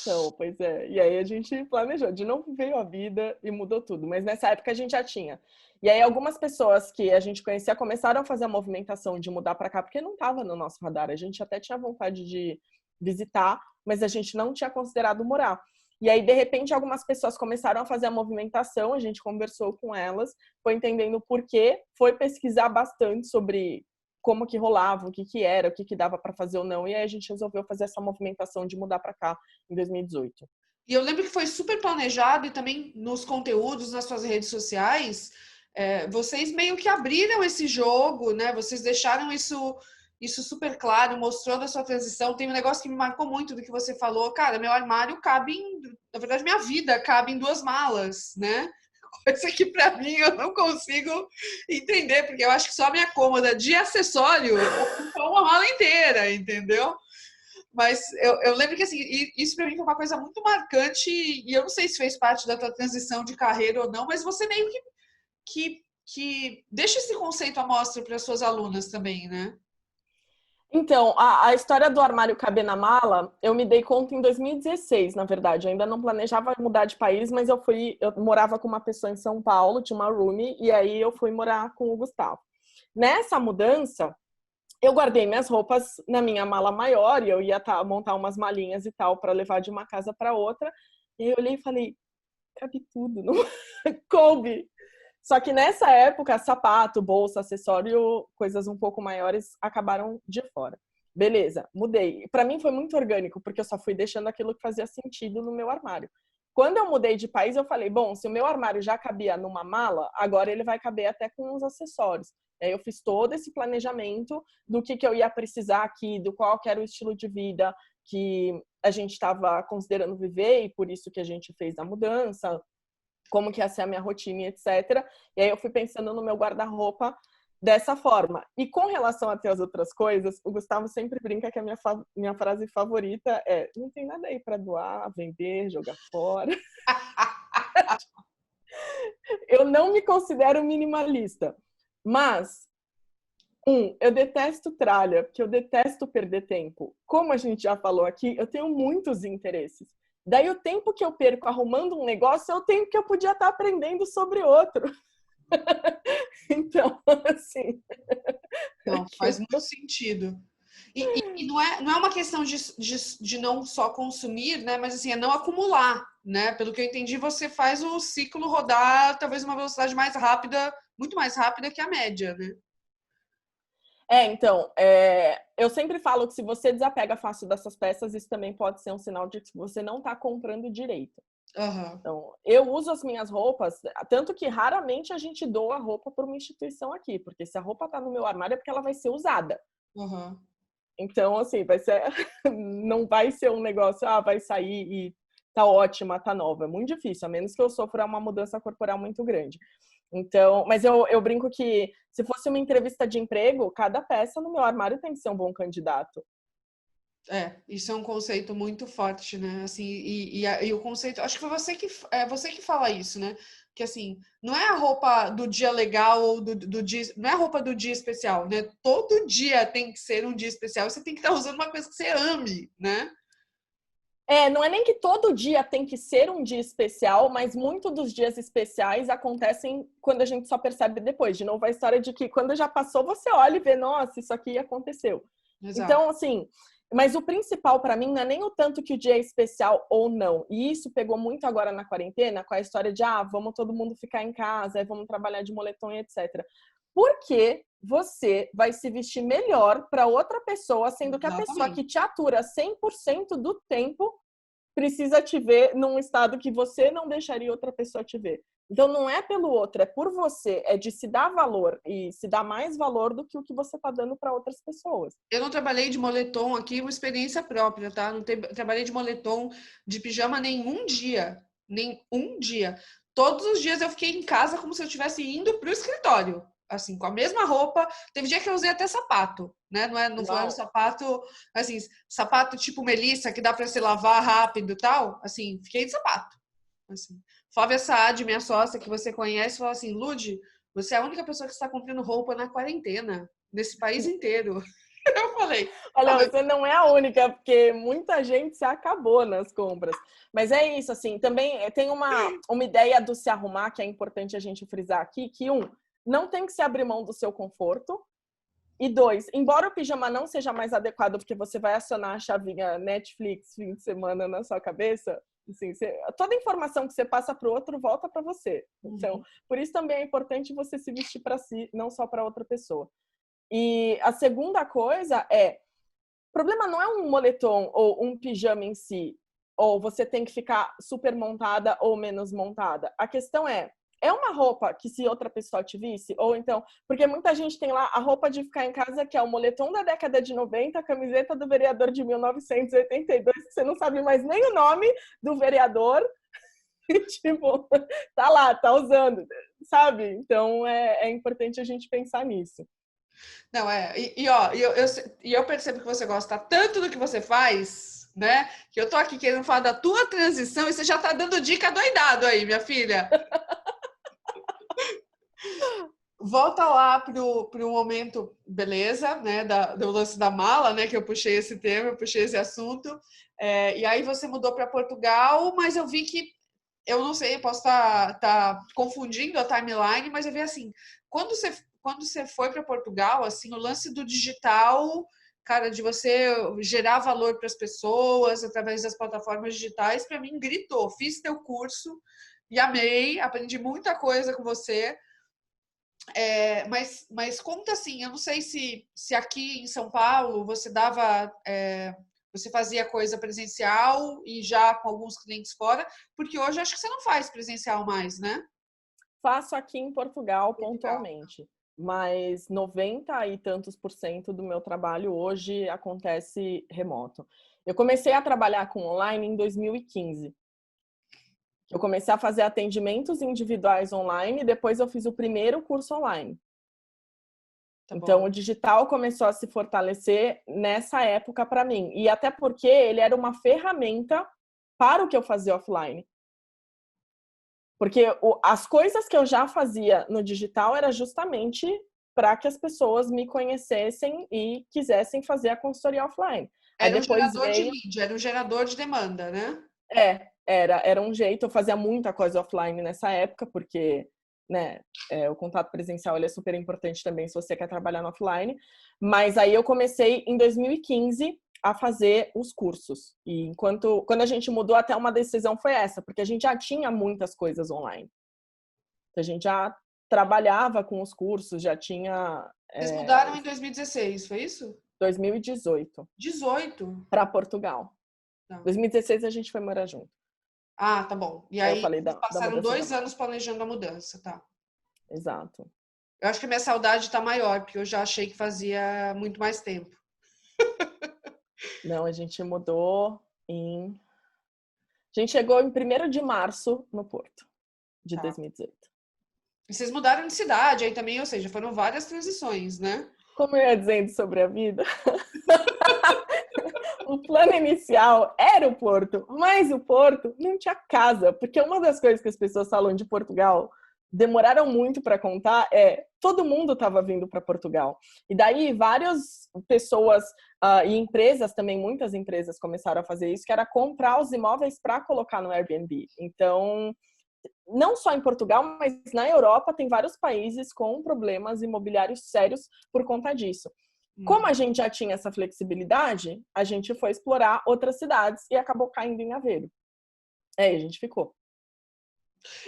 Speaker 2: Então, pois é. E aí a gente planejou. De novo veio a vida e mudou tudo. Mas nessa época a gente já tinha. E aí algumas pessoas que a gente conhecia começaram a fazer a movimentação de mudar para cá, porque não estava no nosso radar. A gente até tinha vontade de visitar, mas a gente não tinha considerado morar. E aí, de repente, algumas pessoas começaram a fazer a movimentação, a gente conversou com elas, foi entendendo o porquê, foi pesquisar bastante sobre como que rolava, o que era, o que dava para fazer ou não. E aí a gente resolveu fazer essa movimentação de mudar para cá em 2018.
Speaker 1: E eu lembro que foi super planejado e também nos conteúdos, nas suas redes sociais, vocês meio que abriram esse jogo, né? Vocês deixaram isso super claro, mostrando a sua transição. Tem um negócio que me marcou muito do que você falou. Cara, meu armário na verdade, minha vida cabe em 2 malas, né? Coisa que para mim eu não consigo entender, porque eu acho que só a minha cômoda de acessório ocupa uma mala inteira, entendeu? Mas eu lembro que assim, isso para mim foi uma coisa muito marcante e eu não sei se fez parte da tua transição de carreira ou não, mas você meio que deixa esse conceito à mostra para as suas alunas também, né?
Speaker 2: Então, a história do armário caber na mala, eu me dei conta em 2016, na verdade. Eu ainda não planejava mudar de país, mas eu morava com uma pessoa em São Paulo, tinha uma roomie, e aí eu fui morar com o Gustavo. Nessa mudança, eu guardei minhas roupas na minha mala maior e eu ia montar umas malinhas e tal para levar de uma casa para outra. E aí eu olhei e falei, cabe tudo, não coube. Só que nessa época, sapato, bolsa, acessório, coisas um pouco maiores acabaram de fora. Beleza, mudei. Para mim foi muito orgânico, porque eu só fui deixando aquilo que fazia sentido no meu armário. Quando eu mudei de país, eu falei, bom, se o meu armário já cabia numa mala, agora ele vai caber até com os acessórios. Aí eu fiz todo esse planejamento do que eu ia precisar aqui, do qual que era o estilo de vida que a gente estava considerando viver e por isso que a gente fez a mudança, como que ia ser a minha rotina, etc. E aí eu fui pensando no meu guarda-roupa dessa forma. E com relação a ter as outras coisas, o Gustavo sempre brinca que a minha frase favorita é: não tem nada aí para doar, vender, jogar fora. Eu não me considero minimalista, mas Eu detesto tralha, porque eu detesto perder tempo. Como a gente já falou aqui, eu tenho muitos interesses. Daí o tempo que eu perco arrumando um negócio é o tempo que eu podia estar aprendendo sobre outro. Então, assim...
Speaker 1: Não, faz muito sentido. E não é uma questão de não só consumir, né? Mas assim, é não acumular, né? Pelo que eu entendi, você faz o ciclo rodar talvez uma velocidade mais rápida, muito mais rápida que a média, né?
Speaker 2: Então, eu sempre falo que se você desapega fácil dessas peças, isso também pode ser um sinal de que você não está comprando direito.
Speaker 1: Uhum.
Speaker 2: Então, eu uso as minhas roupas, tanto que raramente a gente doa roupa para uma instituição aqui, porque se a roupa está no meu armário é porque ela vai ser usada.
Speaker 1: Uhum.
Speaker 2: Então, assim, não vai ser um negócio, vai sair e tá ótima, tá nova. É muito difícil, a menos que eu sofra uma mudança corporal muito grande. Então, mas eu brinco que se fosse uma entrevista de emprego, cada peça no meu armário tem que ser um bom candidato.
Speaker 1: Isso é um conceito muito forte, né? Assim, e o conceito, acho que foi você que fala isso, né? Que assim, não é a roupa do dia legal ou do dia, não é a roupa do dia especial, né? Todo dia tem que ser um dia especial, você tem que estar usando uma coisa que você ame, né?
Speaker 2: Não é nem que todo dia tem que ser um dia especial, mas muitos dos dias especiais acontecem quando a gente só percebe depois. De novo, a história de que quando já passou, você olha e vê, nossa, isso aqui aconteceu.
Speaker 1: Exato.
Speaker 2: Então, assim, mas o principal para mim não é nem o tanto que o dia é especial ou não. E isso pegou muito agora na quarentena, com a história de, vamos todo mundo ficar em casa, vamos trabalhar de moletom e etc. Porque você vai se vestir melhor para outra pessoa, sendo que a pessoa que te atura 100% do tempo precisa te ver num estado que você não deixaria outra pessoa te ver. Então, não é pelo outro, é por você. É de se dar valor e se dar mais valor do que o que você está dando para outras pessoas.
Speaker 1: Eu não trabalhei de moletom aqui, uma experiência própria, tá? Não trabalhei de moletom, de pijama nenhum dia. Nem um dia. Todos os dias eu fiquei em casa como se eu estivesse indo para o escritório. Assim, com a mesma roupa. Teve dia que eu usei até sapato, né? Não foi um sapato, assim, sapato tipo Melissa, que dá para se lavar rápido e tal. Assim, fiquei de sapato. Assim. Flávia Saad, minha sócia, que você conhece, falou assim: Lude, você é a única pessoa que está comprando roupa na quarentena, nesse país inteiro. Eu falei.
Speaker 2: Olha, você não é a única, porque muita gente se acabou nas compras. Mas é isso, assim, também tem uma ideia do se arrumar que é importante a gente frisar aqui, que não tem que se abrir mão do seu conforto. E 2, embora o pijama não seja mais adequado, porque você vai acionar a chavinha Netflix fim de semana na sua cabeça, assim, toda informação que você passa para o outro volta para você. Então, por isso também é importante você se vestir para si, não só para outra pessoa. E a segunda coisa o problema não é um moletom ou um pijama em si, ou você tem que ficar super montada ou menos montada. A questão é uma roupa que se outra pessoa te visse? Ou então, porque muita gente tem lá a roupa de ficar em casa, que é o moletom da década de 90, a camiseta do vereador de 1982, que você não sabe mais nem o nome do vereador, e tipo, tá lá, tá usando, sabe? Então é importante a gente pensar nisso.
Speaker 1: Não, eu percebo que você gosta tanto do que você faz, né? Que eu tô aqui querendo falar da tua transição e você já tá dando dica doidado aí, minha filha. Volta lá pro momento, beleza, né? Do lance da mala, né? Que eu puxei esse tema, eu puxei esse assunto. E aí você mudou para Portugal, mas eu vi que, eu não sei, eu posso tá confundindo a timeline, mas eu vi assim, quando você foi para Portugal, assim, o lance do digital, cara, de você gerar valor para as pessoas através das plataformas digitais, para mim gritou. Fiz teu curso e amei, aprendi muita coisa com você. Mas conta assim, eu não sei se aqui em São Paulo você você fazia coisa presencial e já com alguns clientes fora, porque hoje acho que você não faz presencial mais, né?
Speaker 2: Faço aqui em Portugal pontualmente, mas 90 e tantos % do meu trabalho hoje acontece remoto. Eu comecei a trabalhar com online em 2015. Eu comecei a fazer atendimentos individuais online e depois eu fiz o primeiro curso online. Então, o digital começou a se fortalecer nessa época para mim. E até porque ele era uma ferramenta para o que eu fazia offline. Porque as coisas que eu já fazia no digital era justamente para que as pessoas me conhecessem e quisessem fazer a consultoria offline. Aí
Speaker 1: Era um
Speaker 2: depois
Speaker 1: gerador de
Speaker 2: veio...
Speaker 1: lead, era um gerador de demanda, né?
Speaker 2: Era um jeito. Eu fazia muita coisa offline nessa época, porque, né, o contato presencial ele é super importante também se você quer trabalhar no offline. Mas aí eu comecei em 2015 a fazer os cursos. E quando a gente mudou, até uma decisão foi essa, porque a gente já tinha muitas coisas online. A gente já trabalhava com os cursos, já tinha...
Speaker 1: Vocês mudaram em 2016, foi isso?
Speaker 2: 2018.
Speaker 1: 18?
Speaker 2: Para Portugal.
Speaker 1: Não.
Speaker 2: 2016 a gente foi morar junto.
Speaker 1: Ah, tá bom. E
Speaker 2: Aí eu
Speaker 1: aí
Speaker 2: falei da
Speaker 1: passaram
Speaker 2: mudança
Speaker 1: 2 anos planejando a mudança, tá?
Speaker 2: Exato.
Speaker 1: Eu acho que a minha saudade tá maior, porque eu já achei que fazia muito mais tempo.
Speaker 2: Não, a gente mudou em... A gente chegou em 1º de março no Porto, de 2018.
Speaker 1: E vocês mudaram de cidade aí também, ou seja, foram várias transições, né?
Speaker 2: Como eu ia dizendo sobre a vida, o plano inicial era o Porto, mas o Porto não tinha casa, porque uma das coisas que as pessoas falam de Portugal demoraram muito para contar todo mundo estava vindo para Portugal. E daí várias pessoas e empresas também, muitas empresas começaram a fazer isso, que era comprar os imóveis para colocar no Airbnb. Então, não só em Portugal, mas na Europa tem vários países com problemas imobiliários sérios por conta disso. Como a gente já tinha essa flexibilidade, a gente foi explorar outras cidades e acabou caindo em Aveiro. Aí a gente ficou.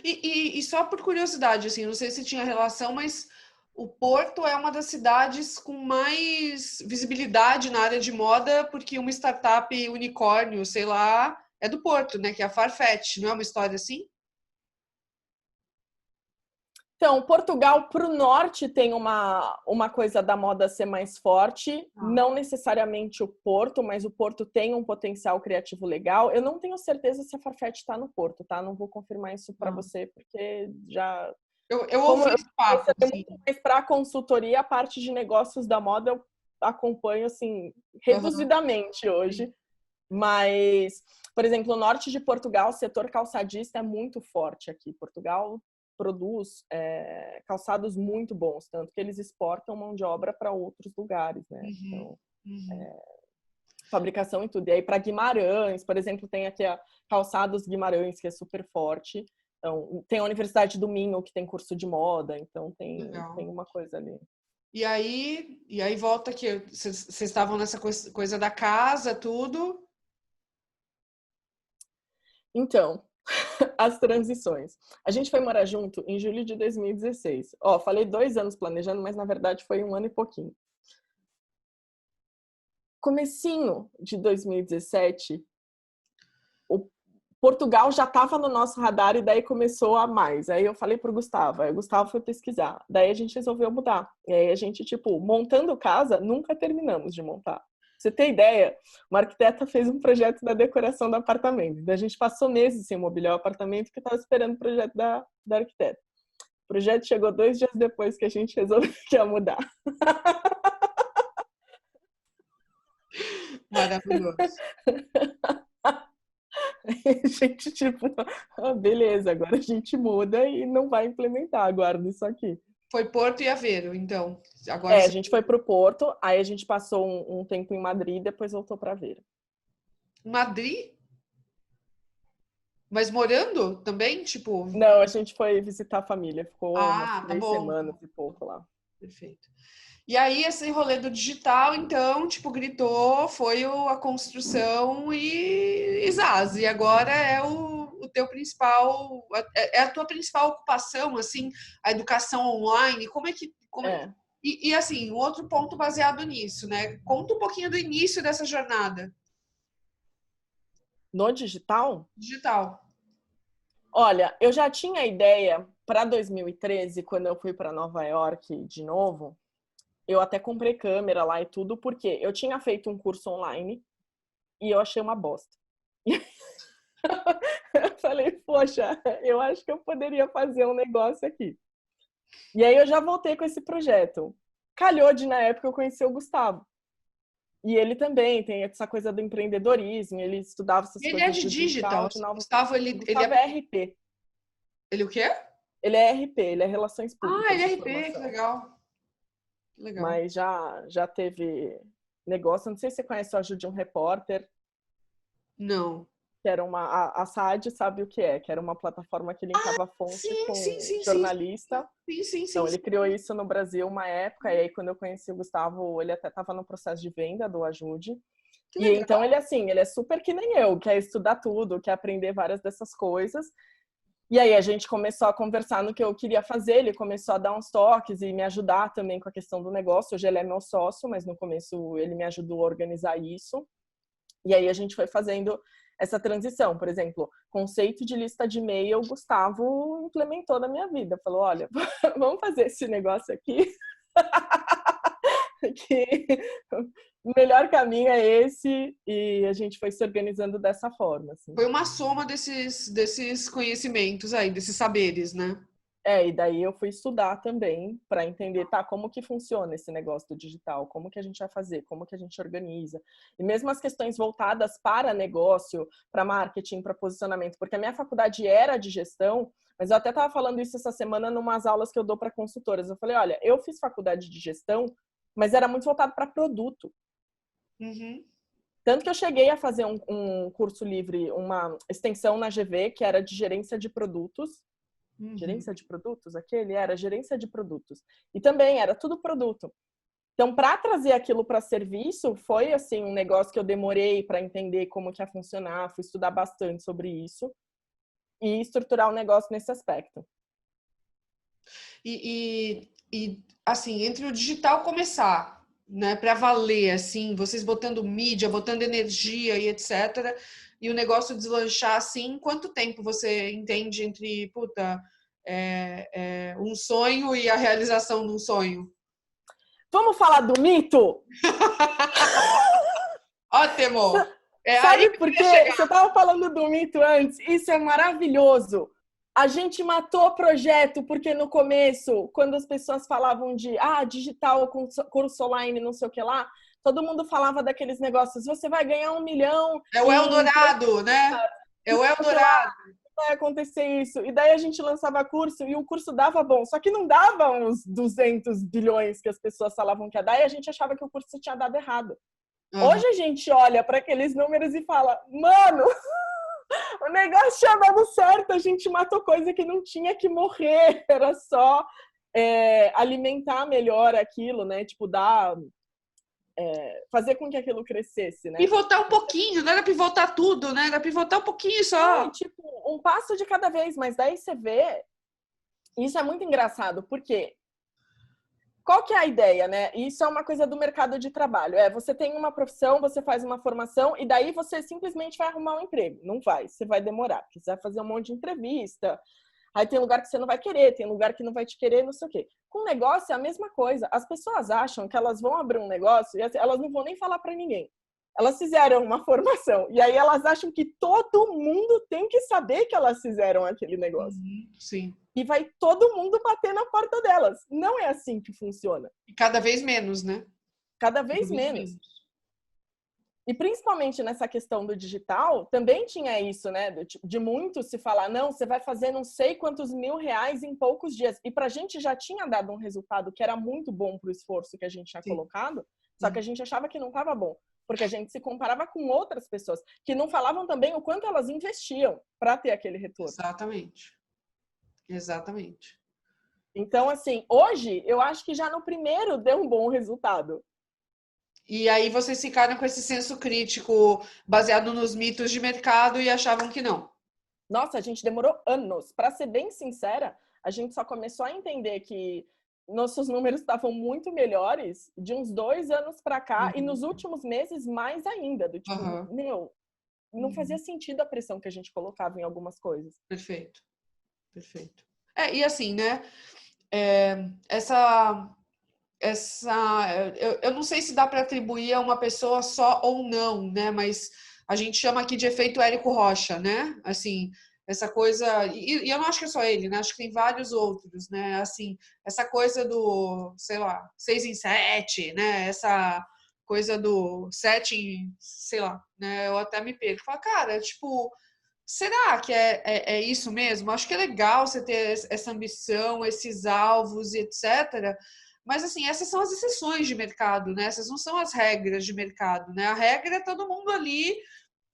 Speaker 1: E só por curiosidade, assim, não sei se tinha relação, mas o Porto é uma das cidades com mais visibilidade na área de moda, porque uma startup unicórnio, sei lá, é do Porto, né? Que é a Farfetch, não é uma história assim?
Speaker 2: Então, Portugal para o norte tem uma coisa da moda ser mais forte, não necessariamente o Porto, mas o Porto tem um potencial criativo legal. Eu não tenho certeza se a Farfetch está no Porto, tá? Não vou confirmar isso para você, porque já...
Speaker 1: Eu ouvi esse papo. Assim.
Speaker 2: Mas para a consultoria, a parte de negócios da moda eu acompanho, assim, reduzidamente hoje. Mas, por exemplo, o norte de Portugal, o setor calçadista é muito forte aqui. Portugal produz calçados muito bons, tanto que eles exportam mão de obra para outros lugares, né? Então, fabricação e tudo. E aí para Guimarães, por exemplo, tem aqui a Calçados Guimarães, que é super forte. Então, tem a Universidade do Minho, que tem curso de moda, então tem uma coisa ali.
Speaker 1: E aí volta que vocês estavam nessa coisa da casa, tudo.
Speaker 2: Então, as transições. A gente foi morar junto em julho de 2016. Ó, falei 2 anos planejando, mas na verdade foi 1 ano e pouquinho. Comecinho de 2017, o Portugal já estava no nosso radar e daí começou a mais. Aí eu falei pro Gustavo, aí o Gustavo foi pesquisar. Daí a gente resolveu mudar. E aí a gente, montando casa, nunca terminamos de montar. Pra você ter ideia, uma arquiteta fez um projeto da decoração do apartamento. Daí a gente passou meses sem mobiliar o apartamento porque estava esperando o projeto da arquiteta. O projeto chegou 2 dias depois que a gente resolveu que ia mudar.
Speaker 1: Maravilhoso.
Speaker 2: A gente, beleza, agora a gente muda e não vai implementar, aguarda isso aqui.
Speaker 1: Foi Porto e Aveiro, então. Agora
Speaker 2: a gente foi pro Porto, aí a gente passou um tempo em Madrid e depois voltou para Aveiro.
Speaker 1: Madrid? Mas morando também, tipo?
Speaker 2: Não, a gente foi visitar a família, ficou umas 3
Speaker 1: bom.
Speaker 2: semanas e pouco lá.
Speaker 1: Perfeito. E aí, esse rolê do digital, então, gritou, foi a construção e zaz. E agora é o teu principal, é a tua principal ocupação, assim, a educação online. Como é que... E, assim, um outro ponto baseado nisso, né? Conta um pouquinho do início dessa jornada.
Speaker 2: No digital?
Speaker 1: Digital.
Speaker 2: Olha, eu já tinha ideia para 2013, quando eu fui para Nova York de novo. Eu até comprei câmera lá e tudo, porque eu tinha feito um curso online e eu achei uma bosta. Eu falei, poxa, eu acho que eu poderia fazer um negócio aqui. E aí eu já voltei com esse projeto. Calhou de, na época, eu conheci o Gustavo. E ele também tem essa coisa do empreendedorismo, ele estudava essas coisas.
Speaker 1: Ele é de digital.
Speaker 2: Gustavo, ele é RP.
Speaker 1: Ele o quê?
Speaker 2: Ele é RP, ele é Relações Públicas.
Speaker 1: Ah, ele é RP, que legal. Legal.
Speaker 2: Mas já teve negócio. Não sei se você conhece o Ajude um Repórter.
Speaker 1: Não.
Speaker 2: Que era a SAAD sabe o que é, que era uma plataforma que linkava a fonte
Speaker 1: Sim, sim,
Speaker 2: com
Speaker 1: sim, sim.
Speaker 2: jornalista.
Speaker 1: Sim, sim, sim,
Speaker 2: Então,
Speaker 1: sim.
Speaker 2: ele criou isso no Brasil uma época, e aí quando eu conheci o Gustavo, ele até estava no processo de venda do Ajude.
Speaker 1: Que
Speaker 2: E
Speaker 1: legal.
Speaker 2: então ele, assim, ele é super que nem eu, quer estudar tudo, quer aprender várias dessas coisas. E aí a gente começou a conversar no que eu queria fazer, ele começou a dar uns toques e me ajudar também com a questão do negócio. Hoje ele é meu sócio, mas no começo ele me ajudou a organizar isso. E aí a gente foi fazendo essa transição. Por exemplo, conceito de lista de e-mail, o Gustavo implementou na minha vida. Falou, olha, vamos fazer esse negócio aqui. Que o melhor caminho é esse, e a gente foi se organizando dessa forma. Assim.
Speaker 1: Foi uma soma desses conhecimentos aí, desses saberes, né?
Speaker 2: E daí eu fui estudar também para entender, tá, como que funciona esse negócio do digital, como que a gente vai fazer, como que a gente organiza. E mesmo as questões voltadas para negócio, para marketing, para posicionamento, porque a minha faculdade era de gestão, mas eu até estava falando isso essa semana em umas aulas que eu dou para consultoras. Eu falei, olha, eu fiz faculdade de gestão, mas era muito voltado para produto.
Speaker 1: Uhum.
Speaker 2: Tanto que eu cheguei a fazer um curso livre, uma extensão na GV, que era de gerência de produtos. Gerência de produtos? Aquele era gerência de produtos. E também era tudo produto. Então, para trazer aquilo para serviço, foi assim um negócio que eu demorei para entender como que ia funcionar, fui estudar bastante sobre isso e estruturar o negócio nesse aspecto.
Speaker 1: Assim, entre o digital começar, né, para valer, assim, vocês botando mídia, botando energia e etc., e o negócio deslanchar, assim, quanto tempo você entende entre, puta, um sonho e a realização de um sonho?
Speaker 2: Vamos falar do mito?
Speaker 1: Ótimo! É aí
Speaker 2: Sabe
Speaker 1: que eu
Speaker 2: por
Speaker 1: queria
Speaker 2: quê? Você
Speaker 1: chegar.
Speaker 2: estava falando do mito antes. Isso é maravilhoso. A gente matou o projeto porque no começo, quando as pessoas falavam de digital, curso online, não sei o que lá, todo mundo falava daqueles negócios, você vai ganhar 1 milhão
Speaker 1: É o
Speaker 2: em
Speaker 1: Eldorado, né? É o
Speaker 2: não sei o que lá,
Speaker 1: Eldorado.
Speaker 2: vai acontecer isso. E daí a gente lançava curso e o curso dava bom, só que não dava uns 200 bilhões que as pessoas falavam que ia dar e a gente achava que o curso tinha dado errado.
Speaker 1: Uhum.
Speaker 2: Hoje a gente olha para aqueles números e fala, mano, o negócio tinha dado certo, a gente matou coisa que não tinha que morrer, era só alimentar melhor aquilo, né? Tipo, fazer com que aquilo crescesse, né?
Speaker 1: Pivotar um pouquinho, não era pivotar tudo, né? Era pivotar um pouquinho só.
Speaker 2: Tipo, um passo de cada vez, mas daí você vê, isso é muito engraçado, porque qual que é a ideia, né? Isso é uma coisa do mercado de trabalho. Você tem uma profissão, você faz uma formação e daí você simplesmente vai arrumar um emprego. Não vai, você vai demorar, porque você vai fazer um monte de entrevista. Aí tem lugar que você não vai querer, tem lugar que não vai te querer, não sei o quê. Com negócio é a mesma coisa. As pessoas acham que elas vão abrir um negócio e elas não vão nem falar para ninguém. Elas fizeram uma formação e aí elas acham que todo mundo tem que saber que elas fizeram aquele negócio.
Speaker 1: Sim.
Speaker 2: E vai todo mundo bater na porta delas. Não é assim que funciona.
Speaker 1: E cada vez menos, né?
Speaker 2: Cada vez menos. E principalmente nessa questão do digital, também tinha isso, né? De muito se falar, não, você vai fazer não sei quantos R$1.000 em poucos dias. E pra gente já tinha dado um resultado que era muito bom pro esforço que a gente tinha colocado, só que a gente achava que não estava bom. Porque a gente se comparava com outras pessoas que não falavam também o quanto elas investiam para ter aquele retorno.
Speaker 1: Exatamente.
Speaker 2: Então, assim, hoje eu acho que já no primeiro deu um bom resultado.
Speaker 1: E aí vocês ficaram com esse senso crítico baseado nos mitos de mercado e achavam que não.
Speaker 2: Nossa, a gente demorou anos. Para ser bem sincera, a gente só começou a entender que nossos números estavam muito melhores de uns 2 anos para cá e nos últimos meses mais ainda. Do tipo, não fazia sentido a pressão que a gente colocava em algumas coisas.
Speaker 1: Perfeito. E assim, né? Eu não sei se dá para atribuir a uma pessoa só ou não, né? Mas a gente chama aqui de efeito Érico Rocha, né? Assim, essa coisa, e eu não acho que é só ele, né? Acho que tem vários outros, né? Assim, essa coisa do, sei lá, 6 em 7, né? Essa coisa do 7 em, sei lá, né? Eu até me perco. Falo, cara, tipo, será que é isso mesmo? Acho que é legal você ter essa ambição, esses alvos e etc., Mas, assim, essas são as exceções de mercado, né? Essas não são as regras de mercado, né? A regra é todo mundo ali.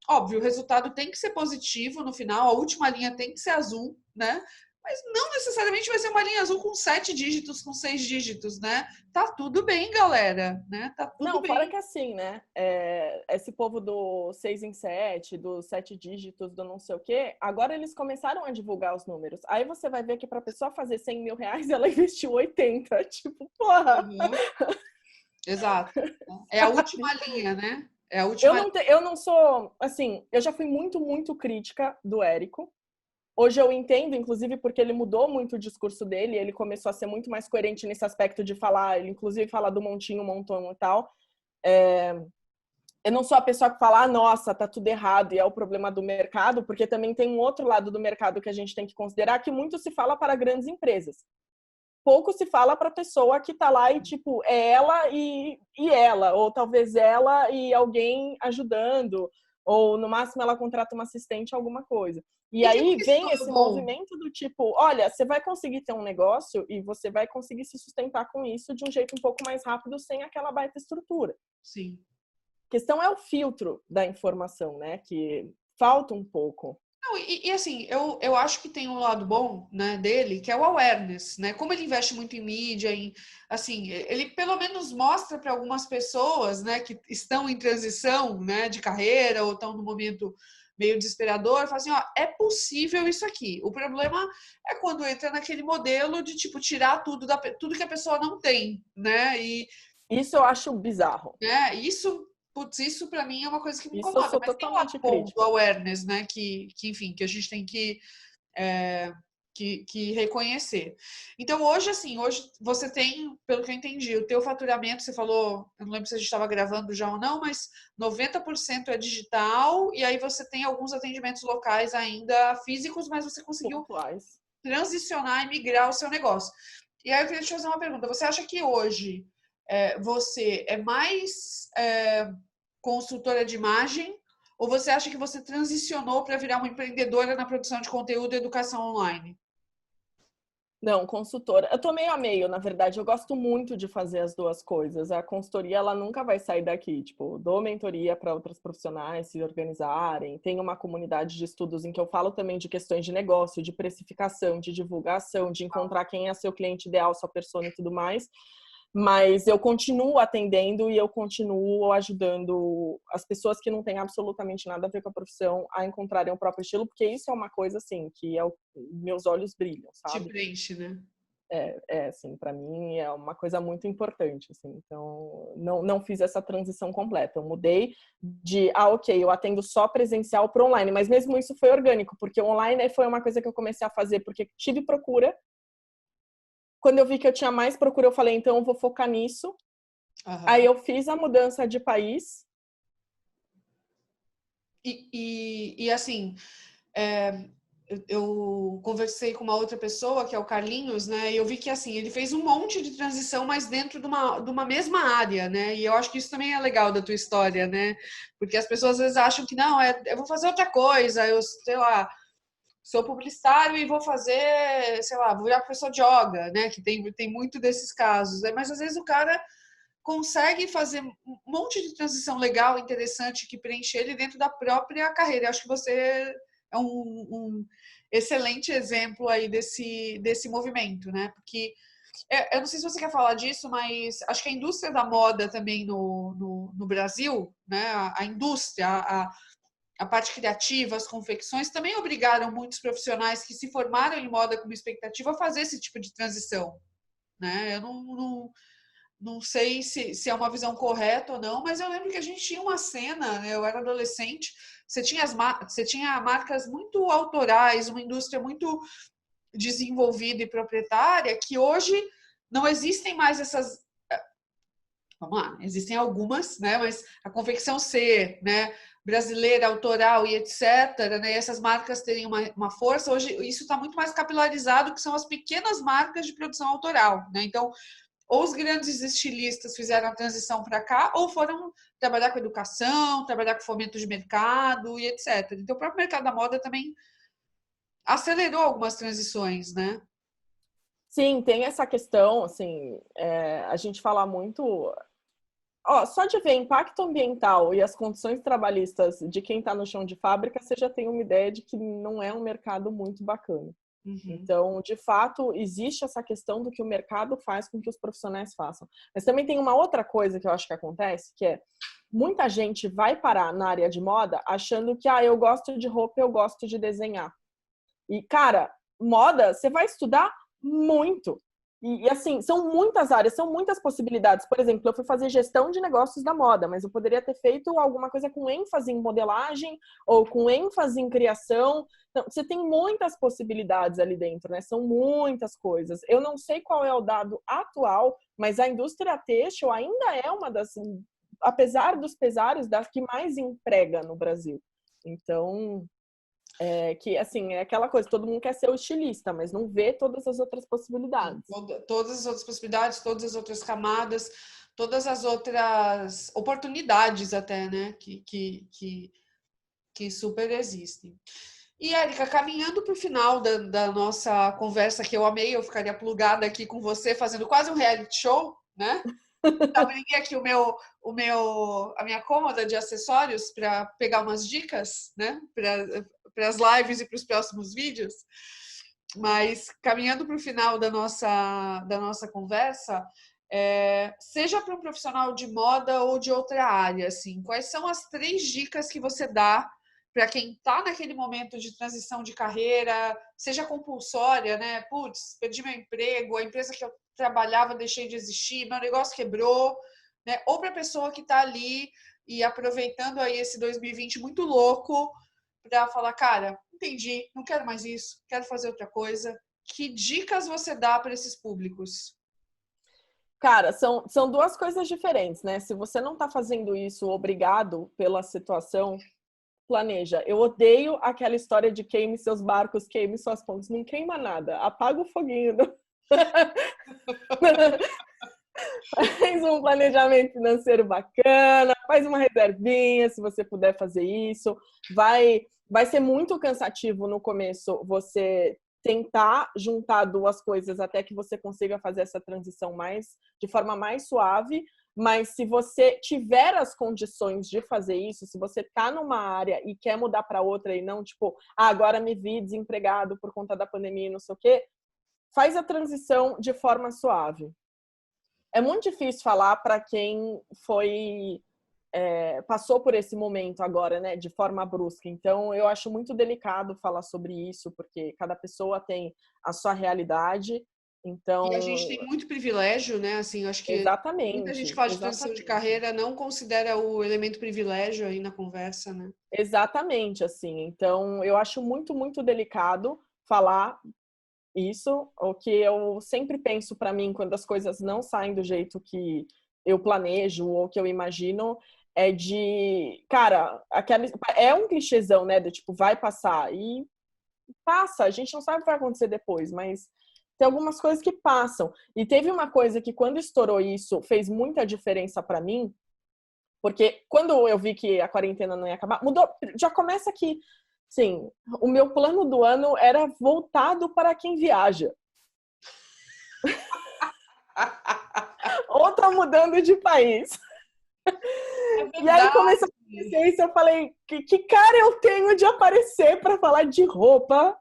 Speaker 1: Óbvio, o resultado tem que ser positivo no final, a última linha tem que ser azul, né? Mas não necessariamente vai ser uma linha azul com 7 dígitos, com 6 dígitos, né? Tá tudo bem, galera, né? Tá tudo
Speaker 2: Não, fora que
Speaker 1: bem.
Speaker 2: assim, né? Esse povo do 6 em 7, dos 7 dígitos, do não sei o quê, agora eles começaram a divulgar os números. Aí você vai ver que para a pessoa fazer 100 mil reais, ela investiu 80. Tipo, porra!
Speaker 1: Uhum. Exato. É a última linha, né? É a
Speaker 2: Eu
Speaker 1: última
Speaker 2: não, eu não sou, assim, eu já fui muito, muito crítica do Érico. Hoje eu entendo, inclusive, porque ele mudou muito o discurso dele, ele começou a ser muito mais coerente nesse aspecto de falar, ele inclusive fala do montinho, montão e tal. Eu não sou a pessoa que fala, nossa, tá tudo errado e é o problema do mercado, porque também tem um outro lado do mercado que a gente tem que considerar, que muito se fala para grandes empresas. Pouco se fala para a pessoa que tá lá e, tipo, é ela e ela, ou talvez ela e alguém ajudando, ou no máximo ela contrata uma assistente, alguma coisa. E
Speaker 1: E que
Speaker 2: aí
Speaker 1: fez
Speaker 2: vem esse
Speaker 1: tudo.
Speaker 2: movimento do tipo, olha, você vai conseguir ter um negócio e você vai conseguir se sustentar com isso de um jeito um pouco mais rápido, sem aquela baita estrutura.
Speaker 1: Sim.
Speaker 2: A questão é o filtro da informação, né? Que falta um pouco.
Speaker 1: Não, assim, eu acho que tem um lado bom, né, dele, que é o awareness, né? Como ele investe muito em mídia, assim, ele pelo menos mostra para algumas pessoas, né, que estão em transição, né, de carreira ou estão no momento meio desesperador, fala assim, ó, é possível isso aqui. O problema é quando entra naquele modelo de tipo tirar tudo que a pessoa não tem, né?
Speaker 2: Isso eu acho bizarro.
Speaker 1: Isso, putz, isso para mim é uma coisa que me
Speaker 2: Isso eu
Speaker 1: incomoda,
Speaker 2: sou
Speaker 1: mas tem um lado
Speaker 2: totalmente
Speaker 1: bom do
Speaker 2: crítica.
Speaker 1: awareness, né? Enfim, que a gente tem é, que reconhecer. Então, hoje você tem, pelo que eu entendi, o teu faturamento, você falou, eu não lembro se a gente estava gravando já ou não, mas 90% é digital, e aí você tem alguns atendimentos locais ainda físicos, mas você conseguiu
Speaker 2: Pontuais.
Speaker 1: transicionar e migrar o seu negócio. E aí eu queria te fazer uma pergunta. Você acha que hoje você é mais consultora de imagem ou você acha que você transicionou para virar uma empreendedora na produção de conteúdo e educação online?
Speaker 2: Não, consultora. Eu tô meio a meio, na verdade. Eu gosto muito de fazer as duas coisas. A consultoria, ela nunca vai sair daqui. Tipo, dou mentoria para outros profissionais se organizarem. Tenho uma comunidade de estudos em que eu falo também de questões de negócio, de precificação, de divulgação, de encontrar quem é seu cliente ideal, sua persona e tudo mais. Mas eu continuo atendendo e eu continuo ajudando as pessoas que não têm absolutamente nada a ver com a profissão a encontrarem o próprio estilo, porque isso é uma coisa, assim, que meus olhos brilham,
Speaker 1: Te
Speaker 2: sabe?
Speaker 1: preenche, né?
Speaker 2: Assim, para mim é uma coisa muito importante, assim. Então, não fiz essa transição completa. Eu mudei de, ok, eu atendo só presencial para online, mas mesmo isso foi orgânico, porque online foi uma coisa que eu comecei a fazer porque tive procura. Quando eu vi que eu tinha mais procura, eu falei, então eu vou focar nisso. Aí
Speaker 1: Aham.
Speaker 2: eu fiz a mudança de país.
Speaker 1: Assim, é, eu conversei com uma outra pessoa, que é o Carlinhos, né? E eu vi que assim, ele fez um monte de transição, mas dentro de uma mesma área, né? E eu acho que isso também é legal da tua história, né? Porque as pessoas às vezes acham que não, eu vou fazer outra coisa, eu sei lá, sou publicitário e vou fazer, sei lá, vou virar professor de yoga, né? Que tem muito desses casos, né? Mas às vezes o cara consegue fazer um monte de transição legal, interessante, que preenche ele dentro da própria carreira. Eu acho que você é um excelente exemplo aí desse movimento, né? Porque eu não sei se você quer falar disso, mas acho que a indústria da moda também no Brasil, né? A indústria, a parte criativa, as confecções, também obrigaram muitos profissionais que se formaram em moda com expectativa a fazer esse tipo de transição, né? Eu não sei se é uma visão correta ou não, mas eu lembro que a gente tinha uma cena, né? Eu era adolescente, você tinha marcas muito autorais, uma indústria muito desenvolvida e proprietária, que hoje não existem mais essas. Vamos lá, existem algumas, né? Mas a confecção ser, né? Brasileira, autoral e etc., né? E essas marcas terem uma força. Hoje isso está muito mais capilarizado, que são as pequenas marcas de produção autoral, né? Então, ou os grandes estilistas fizeram a transição para cá, ou foram trabalhar com educação, trabalhar com fomento de mercado e etc. Então, o próprio mercado da moda também acelerou algumas transições, né?
Speaker 2: Sim, tem essa questão, assim, a gente fala muito. Ó, só de ver impacto ambiental e as condições trabalhistas de quem está no chão de fábrica, você já tem uma ideia de que não é um mercado muito bacana.
Speaker 1: Uhum.
Speaker 2: Então, de fato, existe essa questão do que o mercado faz com que os profissionais façam. Mas também tem uma outra coisa que eu acho que acontece, que é muita gente vai parar na área de moda achando que, eu gosto de roupa, eu gosto de desenhar. E, cara, moda, você vai estudar muito. E, assim, são muitas áreas, são muitas possibilidades. Por exemplo, eu fui fazer gestão de negócios da moda, mas eu poderia ter feito alguma coisa com ênfase em modelagem ou com ênfase em criação. Então, você tem muitas possibilidades ali dentro, né? São muitas coisas. Eu não sei qual é o dado atual, mas a indústria têxtil ainda é uma das, apesar dos pesares, das que mais emprega no Brasil. Então, que assim, é aquela coisa, todo mundo quer ser o estilista, mas não vê todas as outras possibilidades.
Speaker 1: Todas as outras possibilidades, todas as outras camadas, todas as outras oportunidades até, né? Que super existem. E, Érica, caminhando para o final da nossa conversa, que eu amei, eu ficaria plugada aqui com você, fazendo quase um reality show, né? Abri aqui a minha cômoda de acessórios para pegar umas dicas, né? Para as lives e para os próximos vídeos. Mas caminhando para o final da nossa conversa, seja para um profissional de moda ou de outra área, assim, quais são as 3 dicas que você dá para quem está naquele momento de transição de carreira, seja compulsória, né? Putz, perdi meu emprego, a empresa que eu trabalhava deixei de existir, meu negócio quebrou, né? Ou para a pessoa que está ali e aproveitando aí esse 2020 muito louco para falar, cara, entendi, não quero mais isso, quero fazer outra coisa. Que dicas você dá para esses públicos?
Speaker 2: Cara, são duas coisas diferentes, né? Se você não tá fazendo isso obrigado pela situação, planeja. Eu odeio aquela história de queime seus barcos, queime suas pontes. Não queima nada. Apaga o foguinho. Faz um planejamento financeiro bacana, faz uma reservinha, se você puder fazer isso. Vai ser muito cansativo no começo você tentar juntar duas coisas até que você consiga fazer essa transição de forma mais suave. Mas se você tiver as condições de fazer isso, se você está numa área e quer mudar para outra e não, tipo, agora me vi desempregado por conta da pandemia e não sei o quê, faz a transição de forma suave. É muito difícil falar para quem passou por esse momento agora, né, de forma brusca. Então, eu acho muito delicado falar sobre isso, porque cada pessoa tem a sua realidade. Então,
Speaker 1: E a gente tem muito privilégio, né? Assim, eu acho que muita gente que
Speaker 2: exatamente,
Speaker 1: fala de transição de
Speaker 2: exatamente.
Speaker 1: carreira não considera o elemento privilégio aí na conversa, né?
Speaker 2: Exatamente, assim. Então, eu acho muito, muito delicado falar isso. O que eu sempre penso para mim quando as coisas não saem do jeito que eu planejo ou que eu imagino é é um clichêzão, né, do tipo, vai passar e passa, a gente não sabe o que vai acontecer depois, mas tem algumas coisas que passam. E teve uma coisa que quando estourou isso fez muita diferença para mim, porque quando eu vi que a quarentena não ia acabar, mudou, já começa que, sim, o meu plano do ano era voltado para quem viaja. Ou tá mudando de país.
Speaker 1: É
Speaker 2: E aí
Speaker 1: verdade.
Speaker 2: começou a acontecer isso, eu falei, que cara eu tenho de aparecer para falar de roupa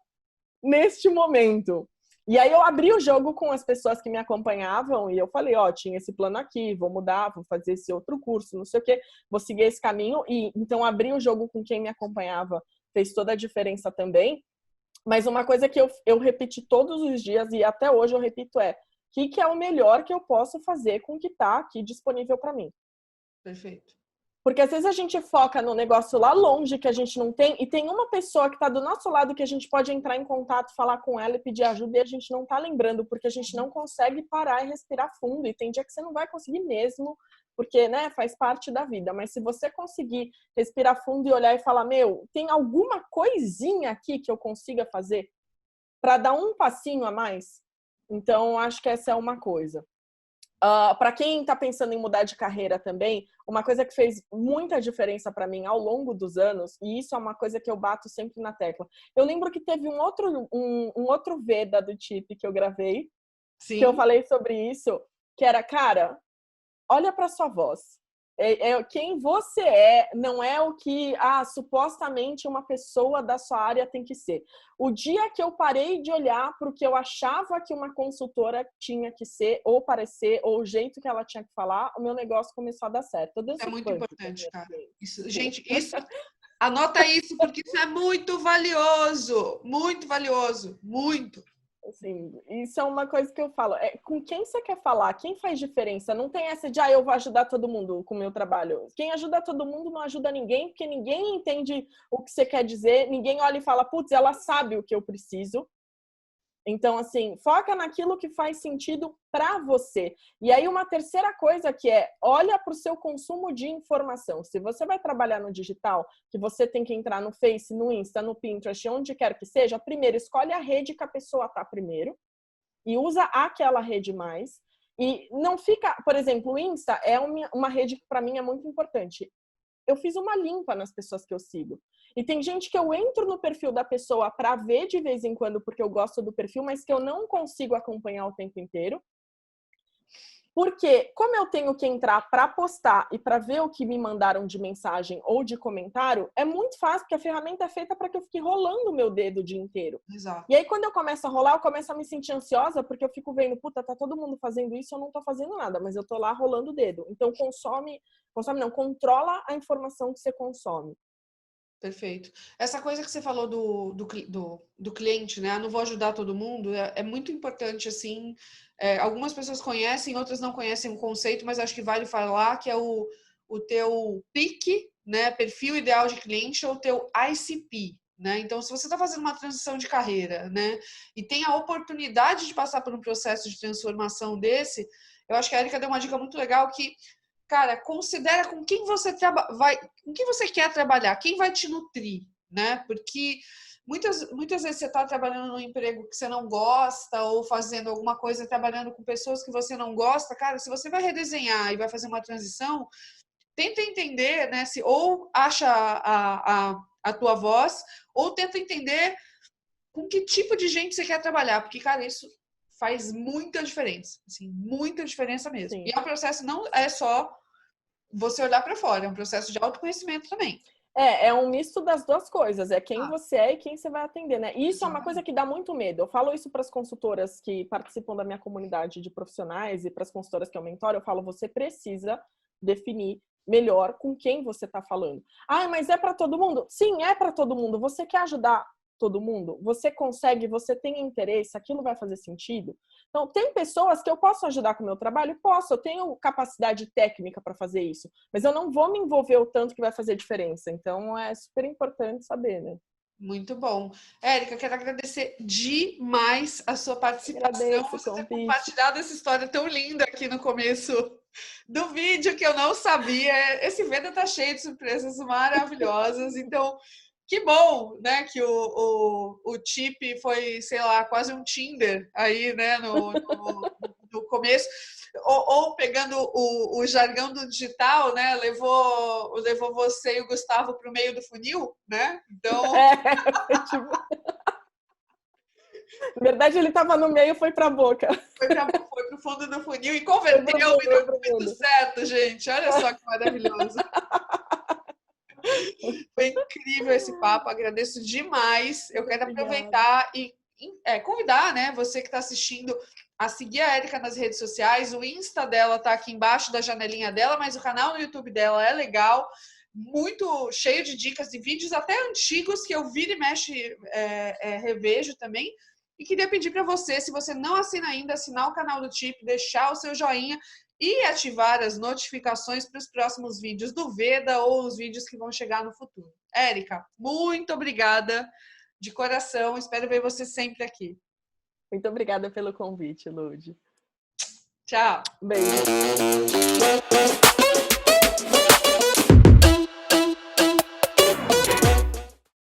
Speaker 2: neste momento? E aí eu abri o jogo com as pessoas que me acompanhavam e eu falei, tinha esse plano aqui, vou mudar, vou fazer esse outro curso, não sei o quê, vou seguir esse caminho. E então abrir o jogo com quem me acompanhava fez toda a diferença também. Mas uma coisa que eu repeti todos os dias e até hoje eu repito o que é o melhor que eu posso fazer com o que está aqui disponível para mim?
Speaker 1: Perfeito.
Speaker 2: Porque às vezes a gente foca no negócio lá longe que a gente não tem e tem uma pessoa que está do nosso lado que a gente pode entrar em contato, falar com ela e pedir ajuda e a gente não está lembrando porque a gente não consegue parar e respirar fundo. E tem dia que você não vai conseguir mesmo, porque, né, faz parte da vida. Mas se você conseguir respirar fundo e olhar e falar, meu, tem alguma coisinha aqui que eu consiga fazer para dar um passinho a mais? Então, acho que essa é uma coisa. Para quem está pensando em mudar de carreira também, uma coisa que fez muita diferença para mim ao longo dos anos, e isso é uma coisa que eu bato sempre na tecla. Eu lembro que teve um outro Veda do Chip que eu gravei, que eu
Speaker 1: Sim.
Speaker 2: falei sobre isso, que era, cara, olha para sua voz. Quem você é, não é o que supostamente uma pessoa da sua área tem que ser. O dia que eu parei de olhar para o que eu achava que uma consultora tinha que ser, ou parecer, ou o jeito que ela tinha que falar, o meu negócio começou a dar certo. Eu
Speaker 1: Isso é
Speaker 2: danço
Speaker 1: muito
Speaker 2: funk com
Speaker 1: importante,
Speaker 2: minha
Speaker 1: cara.
Speaker 2: cliente.
Speaker 1: Isso,
Speaker 2: Tipo,
Speaker 1: gente, isso, anota isso, porque isso é muito valioso. Muito valioso. Muito.
Speaker 2: assim, isso é uma coisa que eu falo. Com quem você quer falar? Quem faz diferença? Não tem essa de, eu vou ajudar todo mundo com o meu trabalho. Quem ajuda todo mundo não ajuda ninguém, porque ninguém entende o que você quer dizer, ninguém olha e fala, putz, ela sabe o que eu preciso. Então, assim, foca naquilo que faz sentido para você. E aí, uma terceira coisa que olha para o seu consumo de informação. Se você vai trabalhar no digital, que você tem que entrar no Face, no Insta, no Pinterest, onde quer que seja, primeiro, escolhe a rede que a pessoa tá primeiro e usa aquela rede mais. E não fica, por exemplo, o Insta é uma rede que para mim é muito importante. Eu fiz uma limpa nas pessoas que eu sigo. E tem gente que eu entro no perfil da pessoa para ver de vez em quando, porque eu gosto do perfil, mas que eu não consigo acompanhar o tempo inteiro. Porque, como eu tenho que entrar para postar e para ver o que me mandaram de mensagem ou de comentário, é muito fácil, porque a ferramenta é feita para que eu fique rolando o meu dedo o dia inteiro. E
Speaker 1: Exato.
Speaker 2: aí, quando eu começo a rolar, eu começo a me sentir ansiosa, porque eu fico vendo, puta, tá todo mundo fazendo isso, eu não tô fazendo nada, mas eu tô lá rolando o dedo. Então, controla a informação que você consome.
Speaker 1: Perfeito. Essa coisa que você falou do cliente, né? Não vou ajudar todo mundo, é muito importante, assim. Algumas pessoas conhecem, outras não conhecem o conceito, mas acho que vale falar que é o teu PIC, né? Perfil ideal de cliente, ou o teu ICP, né? Então, se você está fazendo uma transição de carreira, né? E tem a oportunidade de passar por um processo de transformação desse, eu acho que a Erika deu uma dica muito legal que, cara, considera com quem você com quem você quer trabalhar, quem vai te nutrir, né? Porque muitas vezes você está trabalhando num emprego que você não gosta, ou fazendo alguma coisa, trabalhando com pessoas que você não gosta. Cara, se você vai redesenhar e vai fazer uma transição, tenta entender, né? Se ou acha a tua voz, ou tenta entender com que tipo de gente você quer trabalhar, porque, cara, isso faz muita diferença, assim, muita diferença mesmo. E
Speaker 2: Sim.
Speaker 1: é um processo, não é só você olhar para fora, é um processo de autoconhecimento também.
Speaker 2: É um misto das duas coisas. É quem
Speaker 1: Ah,
Speaker 2: você é e quem você vai atender, né? E isso é uma coisa
Speaker 1: exatamente.
Speaker 2: que dá muito medo. Eu falo isso para as consultoras que participam da minha comunidade de profissionais e para as consultoras que eu mentoro, eu falo, você precisa definir melhor com quem você está falando. Mas é para todo mundo? Sim, é para todo mundo. Você quer ajudar todo mundo? Você consegue? Você tem interesse? Aquilo vai fazer sentido? Então, tem pessoas que eu posso ajudar com o meu trabalho? Posso, eu tenho capacidade técnica para fazer isso, mas eu não vou me envolver o tanto que vai fazer diferença. Então, é super importante saber, né?
Speaker 1: Muito bom. Érica, eu quero agradecer demais a sua participação,
Speaker 2: Agradeço o
Speaker 1: você ter
Speaker 2: convite.
Speaker 1: compartilhado essa história tão linda aqui no começo do vídeo, que eu não sabia. Esse Veda tá cheio de surpresas maravilhosas, então que bom, né, que o Chip foi, sei lá, quase um Tinder aí, né, no começo. Ou pegando o jargão do digital, né, levou você e o Gustavo para o meio do funil, né? Então,
Speaker 2: Foi tipo... Na verdade, ele estava no meio e foi para a boca.
Speaker 1: foi para o fundo do funil e
Speaker 2: Foi para o
Speaker 1: converteu
Speaker 2: fundo,
Speaker 1: e
Speaker 2: foi
Speaker 1: deu
Speaker 2: para o
Speaker 1: muito
Speaker 2: fundo.
Speaker 1: certo, gente. Olha só que maravilhoso. Foi incrível esse papo, agradeço demais. Eu quero
Speaker 2: Obrigada.
Speaker 1: aproveitar e convidar, né, você que está assistindo, a seguir a Erika nas redes sociais. O Insta dela tá aqui embaixo da janelinha dela, mas o canal no YouTube dela é legal, muito cheio de dicas e vídeos até antigos que eu viro e mexe, revejo também. E queria pedir para você, se você não assina ainda, assinar o canal do Tip, deixar o seu joinha e ativar as notificações para os próximos vídeos do Veda ou os vídeos que vão chegar no futuro. Érica, muito obrigada de coração. Espero ver você sempre aqui.
Speaker 2: Muito obrigada pelo convite, Lud.
Speaker 1: Tchau.
Speaker 2: Beijo.